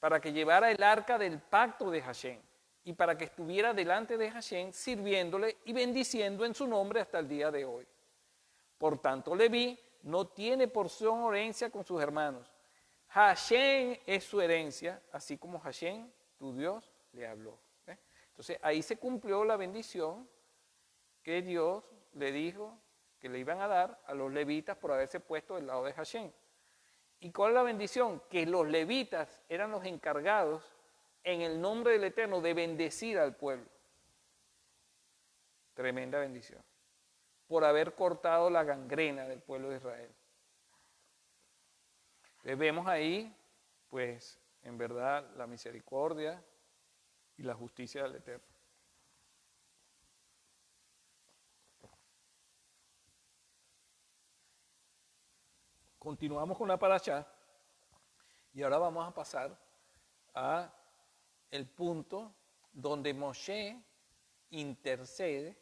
para que llevara el arca del pacto de Hashem y para que estuviera delante de Hashem sirviéndole y bendiciendo en su nombre hasta el día de hoy. Por tanto, Leví no tiene porción o herencia con sus hermanos. Hashem es su herencia, así como Hashem, tu Dios, le habló. Entonces, ahí se cumplió la bendición que Dios le dijo que le iban a dar a los levitas por haberse puesto del lado de Hashem. ¿Y cuál es la bendición? Que los levitas eran los encargados, en el nombre del Eterno, de bendecir al pueblo. Tremenda bendición. Por haber cortado la gangrena del pueblo de Israel. Entonces vemos ahí, pues, en verdad, la misericordia y la justicia del Eterno. Continuamos con la parashá y ahora vamos a pasar a el punto donde Moshe intercede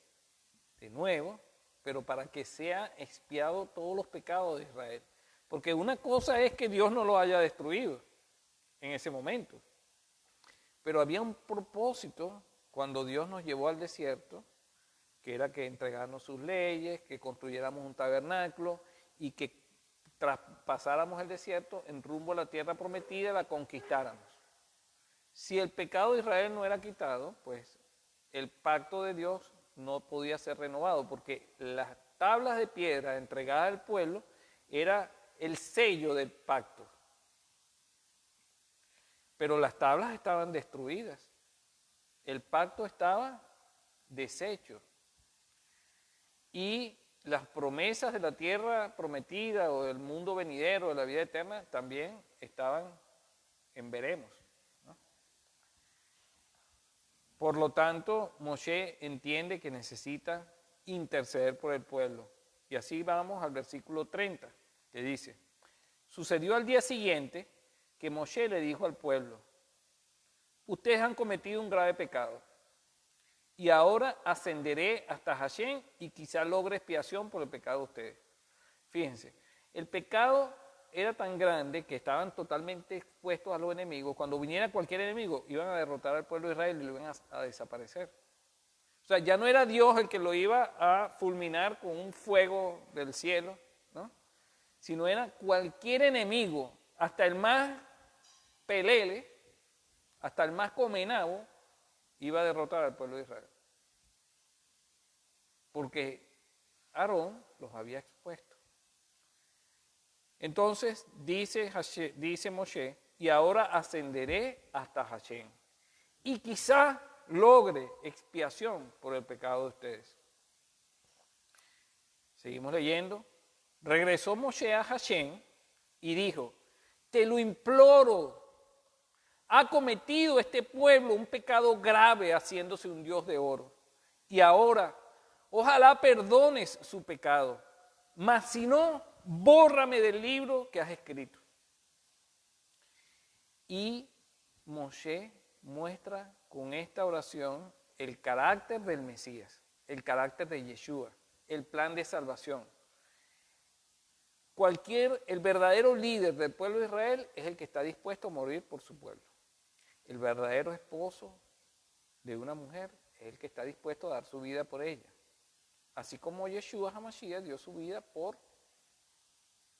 de nuevo, pero para que sea expiado todos los pecados de Israel. Porque una cosa es que Dios no lo haya destruido en ese momento, pero había un propósito cuando Dios nos llevó al desierto, que era que entregarnos sus leyes, que construyéramos un tabernáculo y que traspasáramos el desierto en rumbo a la tierra prometida y la conquistáramos. Si el pecado de Israel no era quitado, pues el pacto de Dios no podía ser renovado, porque las tablas de piedra entregadas al pueblo era el sello del pacto. Pero las tablas estaban destruidas. El pacto estaba deshecho. Y las promesas de la tierra prometida o del mundo venidero, de la vida eterna, también estaban en veremos, ¿no? Por lo tanto, Moshe entiende que necesita interceder por el pueblo. Y así vamos al versículo 30, que dice: sucedió al día siguiente que Moshe le dijo al pueblo: ustedes han cometido un grave pecado, y ahora ascenderé hasta Hashem y quizá logre expiación por el pecado de ustedes. Fíjense, el pecado era tan grande que estaban totalmente expuestos a los enemigos. Cuando viniera cualquier enemigo, iban a derrotar al pueblo de Israel y lo iban a desaparecer. O sea, ya no era Dios el que lo iba a fulminar con un fuego del cielo, ¿no? Sino era cualquier enemigo, hasta el más pelele, hasta el más comenabo, iba a derrotar al pueblo de Israel. Porque Aarón los había expuesto. Entonces dice Moshe, y ahora ascenderé hasta Hashem. Y quizá logre expiación por el pecado de ustedes. Seguimos leyendo. Regresó Moshe a Hashem y dijo, te lo imploro, ha cometido este pueblo un pecado grave haciéndose un dios de oro. Y ahora, ojalá perdones su pecado, mas si no, bórrame del libro que has escrito. Y Moshe muestra con esta oración el carácter del Mesías, el carácter de Yeshua, el plan de salvación. El verdadero líder del pueblo de Israel es el que está dispuesto a morir por su pueblo. El verdadero esposo de una mujer es el que está dispuesto a dar su vida por ella. Así como Yeshua HaMashiach dio su vida por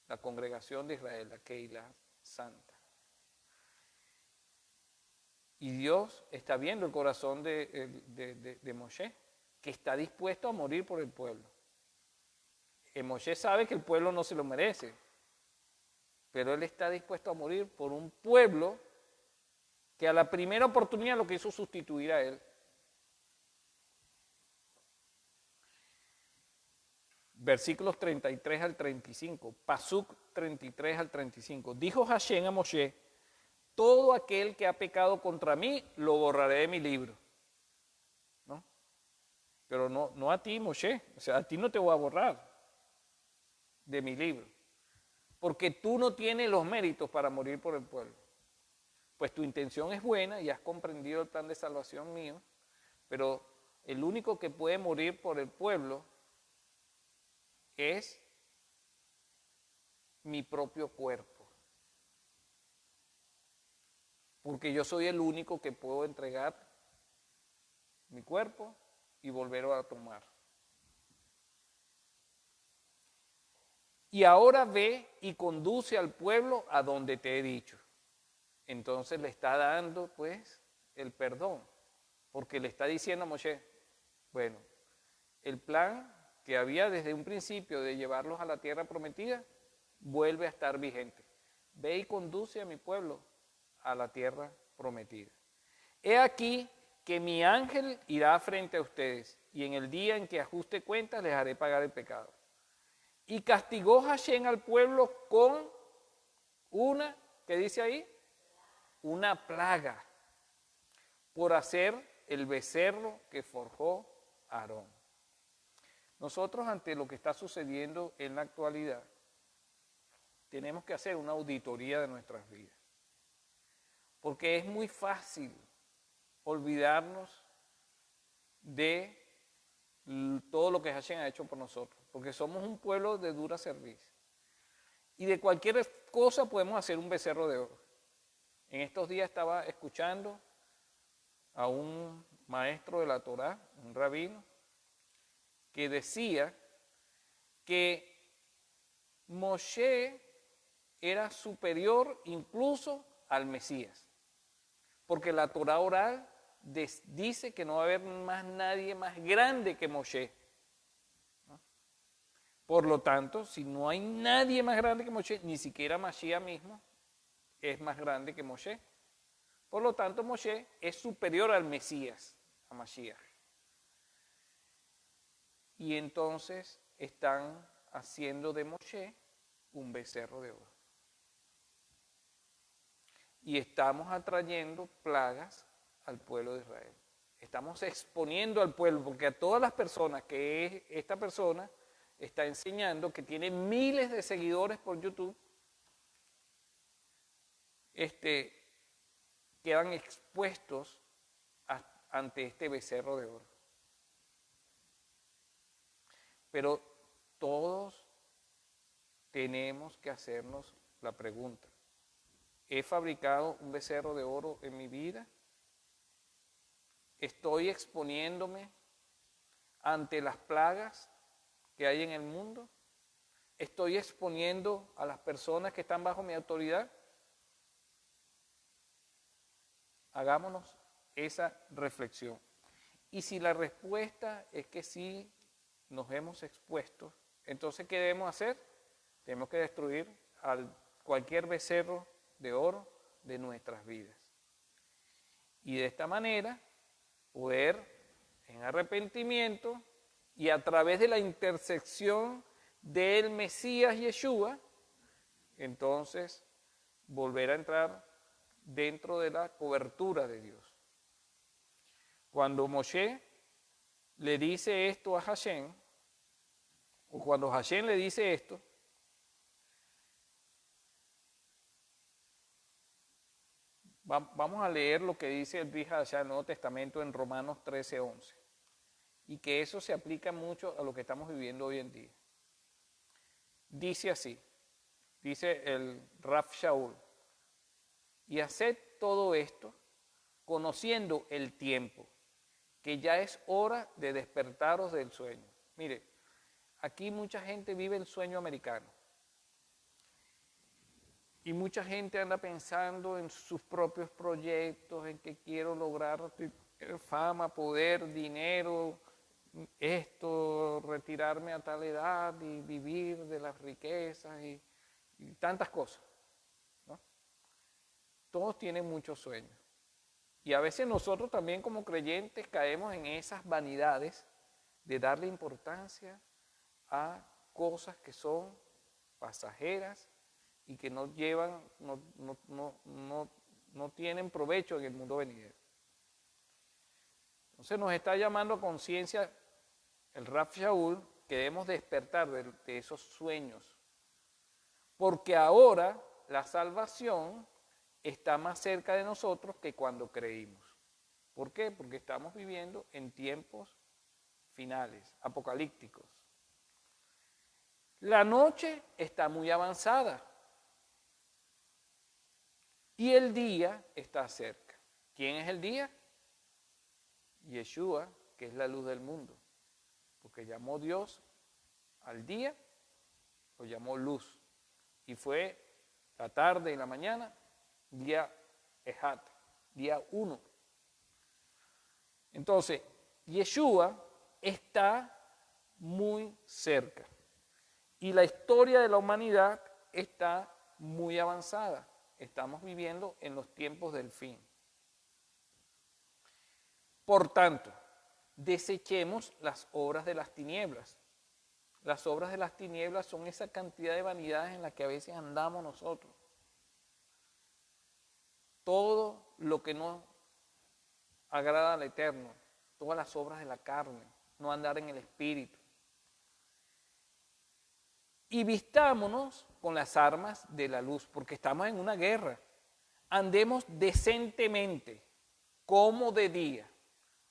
la congregación de Israel, la Keilah Santa. Y Dios está viendo el corazón de Moshe, que está dispuesto a morir por el pueblo. Moshe sabe que el pueblo no se lo merece, pero él está dispuesto a morir por un pueblo que a la primera oportunidad lo quiso sustituir a él. Versículos 33 al 35, Pasuk 33 al 35. Dijo Hashem a Moshe, todo aquel que ha pecado contra mí, lo borraré de mi libro. ¿No? Pero no a ti, Moshe, o sea, a ti no te voy a borrar de mi libro, porque tú no tienes los méritos para morir por el pueblo. Pues tu intención es buena y has comprendido el plan de salvación mío, pero el único que puede morir por el pueblo es mi propio cuerpo. Porque yo soy el único que puedo entregar mi cuerpo y volverlo a tomar. Y ahora ve y conduce al pueblo a donde te he dicho. Entonces le está dando pues el perdón, porque le está diciendo a Moshe, bueno, el plan que había desde un principio de llevarlos a la tierra prometida, vuelve a estar vigente. Ve y conduce a mi pueblo a la tierra prometida. He aquí que mi ángel irá frente a ustedes, y en el día en que ajuste cuentas les haré pagar el pecado. Y castigó Hashem al pueblo con una, ¿qué dice ahí? Una plaga, por hacer el becerro que forjó Aarón. Nosotros, ante lo que está sucediendo en la actualidad, tenemos que hacer una auditoría de nuestras vidas. Porque es muy fácil olvidarnos de todo lo que Hashem ha hecho por nosotros. Porque somos un pueblo de dura servicio. Y de cualquier cosa podemos hacer un becerro de oro. En estos días estaba escuchando a un maestro de la Torá, un rabino, que decía que Moshe era superior incluso al Mesías, porque la Torá oral dice que no va a haber más nadie más grande que Moshe. ¿No? Por lo tanto, si no hay nadie más grande que Moshe, ni siquiera Mashiach mismo es más grande que Moshe. Por lo tanto, Moshe es superior al Mesías, a Mashiach. Y entonces están haciendo de Moshe un becerro de oro. Y estamos atrayendo plagas al pueblo de Israel. Estamos exponiendo al pueblo, porque a todas las personas que esta persona está enseñando, que tiene miles de seguidores por YouTube, quedan expuestos ante este becerro de oro. Pero todos tenemos que hacernos la pregunta: ¿he fabricado un becerro de oro en mi vida? ¿Estoy exponiéndome ante las plagas que hay en el mundo? ¿Estoy exponiendo a las personas que están bajo mi autoridad? Hagámonos esa reflexión. Y si la respuesta es que sí nos hemos expuesto, entonces ¿qué debemos hacer? Tenemos que destruir cualquier becerro de oro de nuestras vidas. Y de esta manera poder, en arrepentimiento y a través de la intersección del Mesías Yeshua, entonces volver a entrar dentro de la cobertura de Dios. Cuando Moshe le dice esto a Hashem, o cuando Hashem le dice esto, vamos a leer lo que dice el Brit Hadashah del Nuevo Testamento en Romanos 13:11, y que eso se aplica mucho a lo que estamos viviendo hoy en día. Dice así, dice el Rav Shaul, y haced todo esto conociendo el tiempo, que ya es hora de despertaros del sueño. Mire, aquí mucha gente vive el sueño americano. Y mucha gente anda pensando en sus propios proyectos, en que quiero lograr fama, poder, dinero, esto, retirarme a tal edad y vivir de las riquezas y tantas cosas, ¿no? Todos tienen muchos sueños. Y a veces nosotros también como creyentes caemos en esas vanidades de darle importancia a cosas que son pasajeras y que no llevan, no tienen provecho en el mundo venidero. Entonces nos está llamando a conciencia el Rav Shaul que debemos despertar de esos sueños, porque ahora la salvación está más cerca de nosotros que cuando creímos. ¿Por qué? Porque estamos viviendo en tiempos finales, apocalípticos. La noche está muy avanzada y el día está cerca. ¿Quién es el día? Yeshua, que es la luz del mundo. Porque llamó Dios al día, lo llamó luz. Y fue la tarde y la mañana, día Ejat, día 1. Entonces, Yeshua está muy cerca. Y la historia de la humanidad está muy avanzada. Estamos viviendo en los tiempos del fin. Por tanto, desechemos las obras de las tinieblas. Las obras de las tinieblas son esa cantidad de vanidades en las que a veces andamos nosotros. Todo lo que no agrada al Eterno, todas las obras de la carne, no andar en el Espíritu. Y vistámonos con las armas de la luz, porque estamos en una guerra. Andemos decentemente, como de día,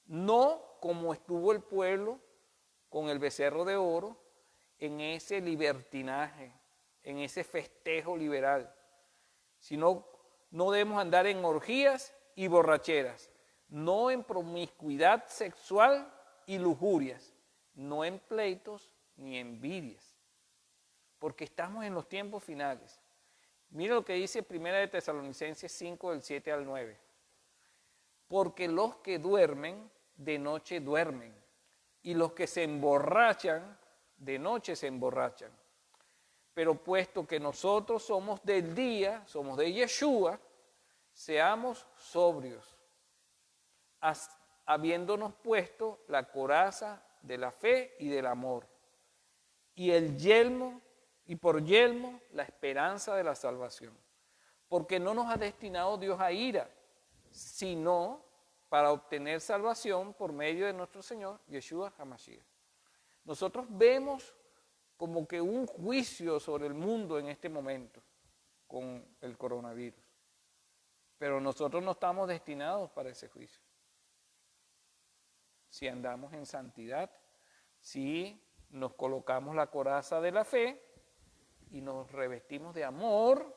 no como estuvo el pueblo con el becerro de oro, en ese libertinaje, en ese festejo liberal, sino no debemos andar en orgías y borracheras, no en promiscuidad sexual y lujurias, no en pleitos ni envidias, porque estamos en los tiempos finales. Mira lo que dice 1 de Tesalonicenses 5, del 7 al 9. Porque los que duermen, de noche duermen, y los que se emborrachan, de noche se emborrachan. Pero puesto que nosotros somos del día, somos de Yeshua, seamos sobrios, habiéndonos puesto la coraza de la fe y del amor, y el yelmo, y por yelmo la esperanza de la salvación. Porque no nos ha destinado Dios a ira, sino para obtener salvación por medio de nuestro Señor Yeshua HaMashiach. Nosotros vemos como que un juicio sobre el mundo en este momento con el coronavirus, pero nosotros no estamos destinados para ese juicio. Si andamos en santidad, si nos colocamos la coraza de la fe y nos revestimos de amor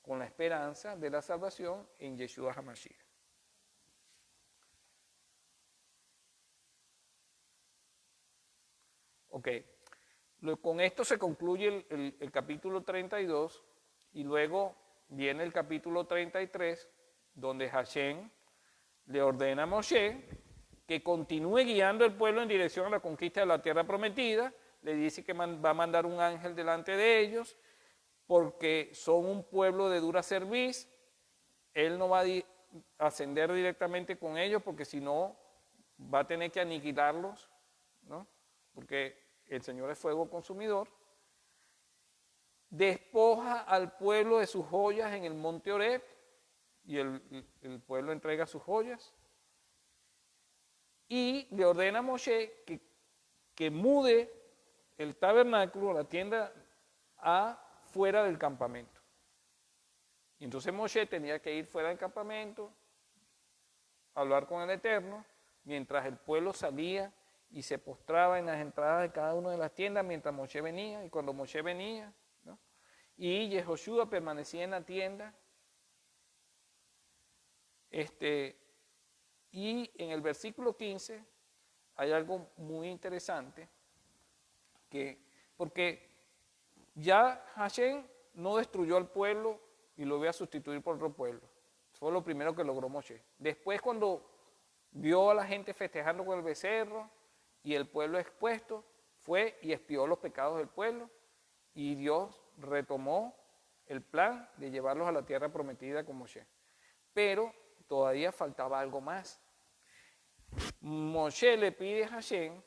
con la esperanza de la salvación en Yeshua HaMashiach. Ok, con esto se concluye el capítulo 32 y luego viene el capítulo 33, donde Hashem le ordena a Moshe que continúe guiando al pueblo en dirección a la conquista de la tierra prometida. Le dice que va a mandar un ángel delante de ellos porque son un pueblo de dura cerviz. Él no va a ascender directamente con ellos porque si no va a tener que aniquilarlos, ¿no? Porque el Señor es fuego consumidor. Despoja al pueblo de sus joyas en el monte Horeb y el pueblo entrega sus joyas. Y le ordena a Moshe que mude el tabernáculo, la tienda, fuera del campamento. Y entonces Moshe tenía que ir fuera del campamento, hablar con el Eterno, mientras el pueblo salía y se postraba en las entradas de cada una de las tiendas mientras Moshe venía. Y cuando Moshe venía, ¿no? Y Yehoshua permanecía en la tienda. Y en el versículo 15 hay algo muy interesante, porque ya Hashem no destruyó al pueblo y lo voy a sustituir por otro pueblo. Fue lo primero que logró Moshe. Después, cuando vio a la gente festejando con el becerro y el pueblo expuesto, fue y expió los pecados del pueblo y Dios retomó el plan de llevarlos a la tierra prometida con Moshe. Pero todavía faltaba algo más. Moshe le pide a Hashem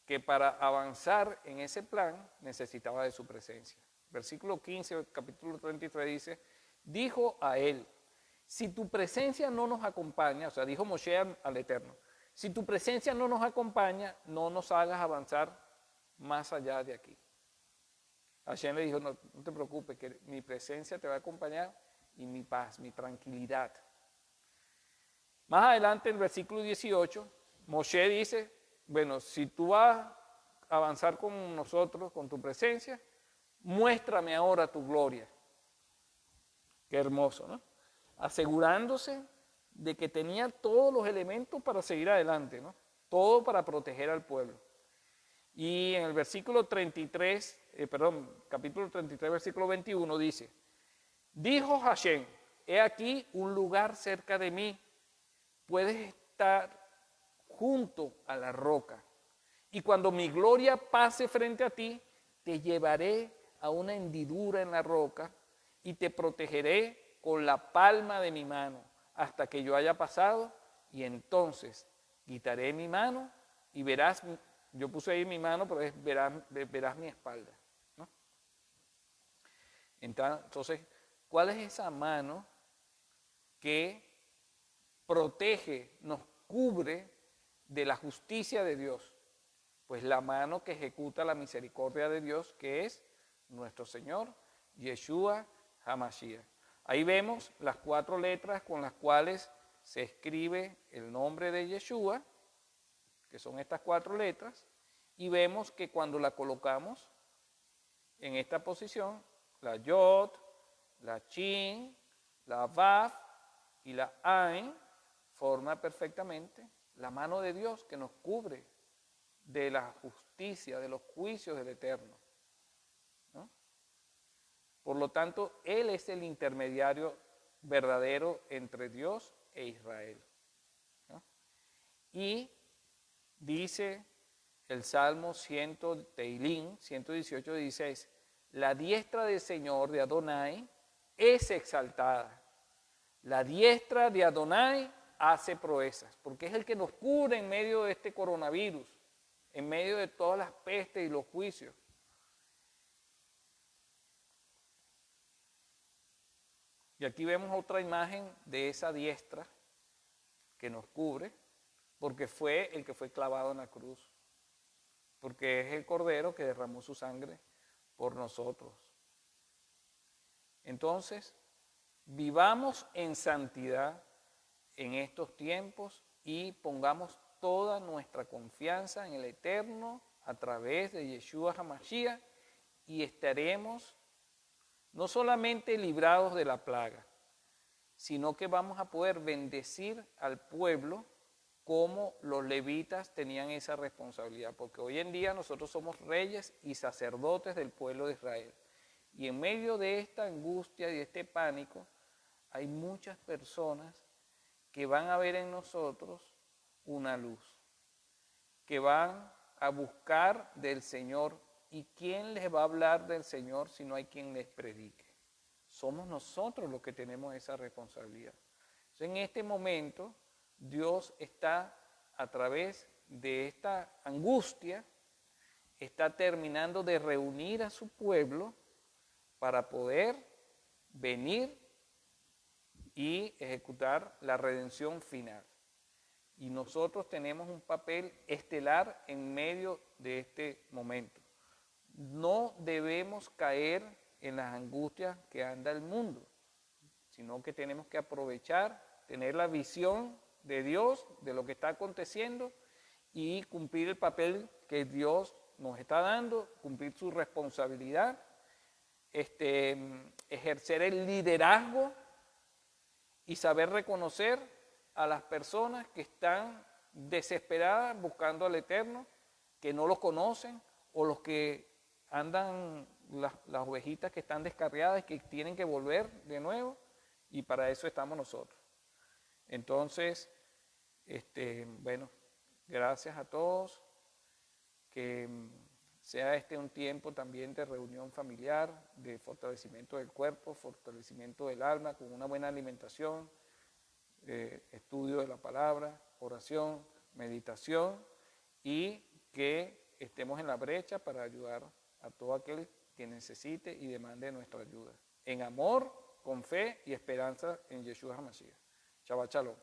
que para avanzar en ese plan necesitaba de su presencia. Versículo 15, capítulo 33 dice, dijo a él, si tu presencia no nos acompaña, o sea, dijo Moshe al Eterno, si tu presencia no nos acompaña, no nos hagas avanzar más allá de aquí. Hashem le dijo, no te preocupes, que mi presencia te va a acompañar y mi paz, mi tranquilidad. Más adelante, en el versículo 18, Moshe dice, bueno, si tú vas a avanzar con nosotros, con tu presencia, muéstrame ahora tu gloria. Qué hermoso, ¿no? Asegurándose de que tenía todos los elementos para seguir adelante, ¿no? Todo para proteger al pueblo. Y en el versículo 33, capítulo 33, versículo 21 dice, dijo Hashem, he aquí un lugar cerca de mí, puedes estar junto a la roca. Y cuando mi gloria pase frente a ti, te llevaré a una hendidura en la roca y te protegeré con la palma de mi mano hasta que yo haya pasado, y entonces quitaré mi mano y verás, yo puse ahí mi mano, pero verás mi espalda, ¿no? Entonces, ¿cuál es esa mano que protege, nos cubre de la justicia de Dios? Pues la mano que ejecuta la misericordia de Dios, que es nuestro Señor Yeshua HaMashiach. Ahí vemos las 4 letras con las cuales se escribe el nombre de Yeshua, que son estas 4 letras, y vemos que cuando la colocamos en esta posición, la Yod, la Shin, la Vav y la Ain, forma perfectamente la mano de Dios que nos cubre de la justicia, de los juicios del Eterno, ¿no? Por lo tanto, Él es el intermediario verdadero entre Dios e Israel, ¿no? Y dice el Salmo 118, 16, la diestra del Señor de Adonai es exaltada. La diestra de Adonai hace proezas, porque es el que nos cubre en medio de este coronavirus, en medio de todas las pestes y los juicios. Y aquí vemos otra imagen de esa diestra que nos cubre, porque fue el que fue clavado en la cruz, porque es el Cordero que derramó su sangre por nosotros. Entonces, vivamos en santidad en estos tiempos y pongamos toda nuestra confianza en el Eterno a través de Yeshua HaMashiach y estaremos no solamente librados de la plaga, sino que vamos a poder bendecir al pueblo cómo los levitas tenían esa responsabilidad, porque hoy en día nosotros somos reyes y sacerdotes del pueblo de Israel. Y en medio de esta angustia y de este pánico, hay muchas personas que van a ver en nosotros una luz, que van a buscar del Señor. ¿Y quién les va a hablar del Señor si no hay quien les predique? Somos nosotros los que tenemos esa responsabilidad. Entonces, en este momento, Dios está, a través de esta angustia, está terminando de reunir a su pueblo para poder venir y ejecutar la redención final. Y nosotros tenemos un papel estelar en medio de este momento. No debemos caer en las angustias que anda el mundo, sino que tenemos que aprovechar, tener la visión de Dios, de lo que está aconteciendo y cumplir el papel que Dios nos está dando, cumplir su responsabilidad, ejercer el liderazgo y saber reconocer a las personas que están desesperadas buscando al Eterno, que no lo conocen, o los que andan, las ovejitas que están descarriadas y que tienen que volver de nuevo, y para eso estamos nosotros. Entonces, bueno, gracias a todos, que sea un tiempo también de reunión familiar, de fortalecimiento del cuerpo, fortalecimiento del alma, con una buena alimentación, estudio de la palabra, oración, meditación, y que estemos en la brecha para ayudar a todo aquel que necesite y demande nuestra ayuda. En amor, con fe y esperanza en Yeshua HaMashiach. Shabbat Shalom.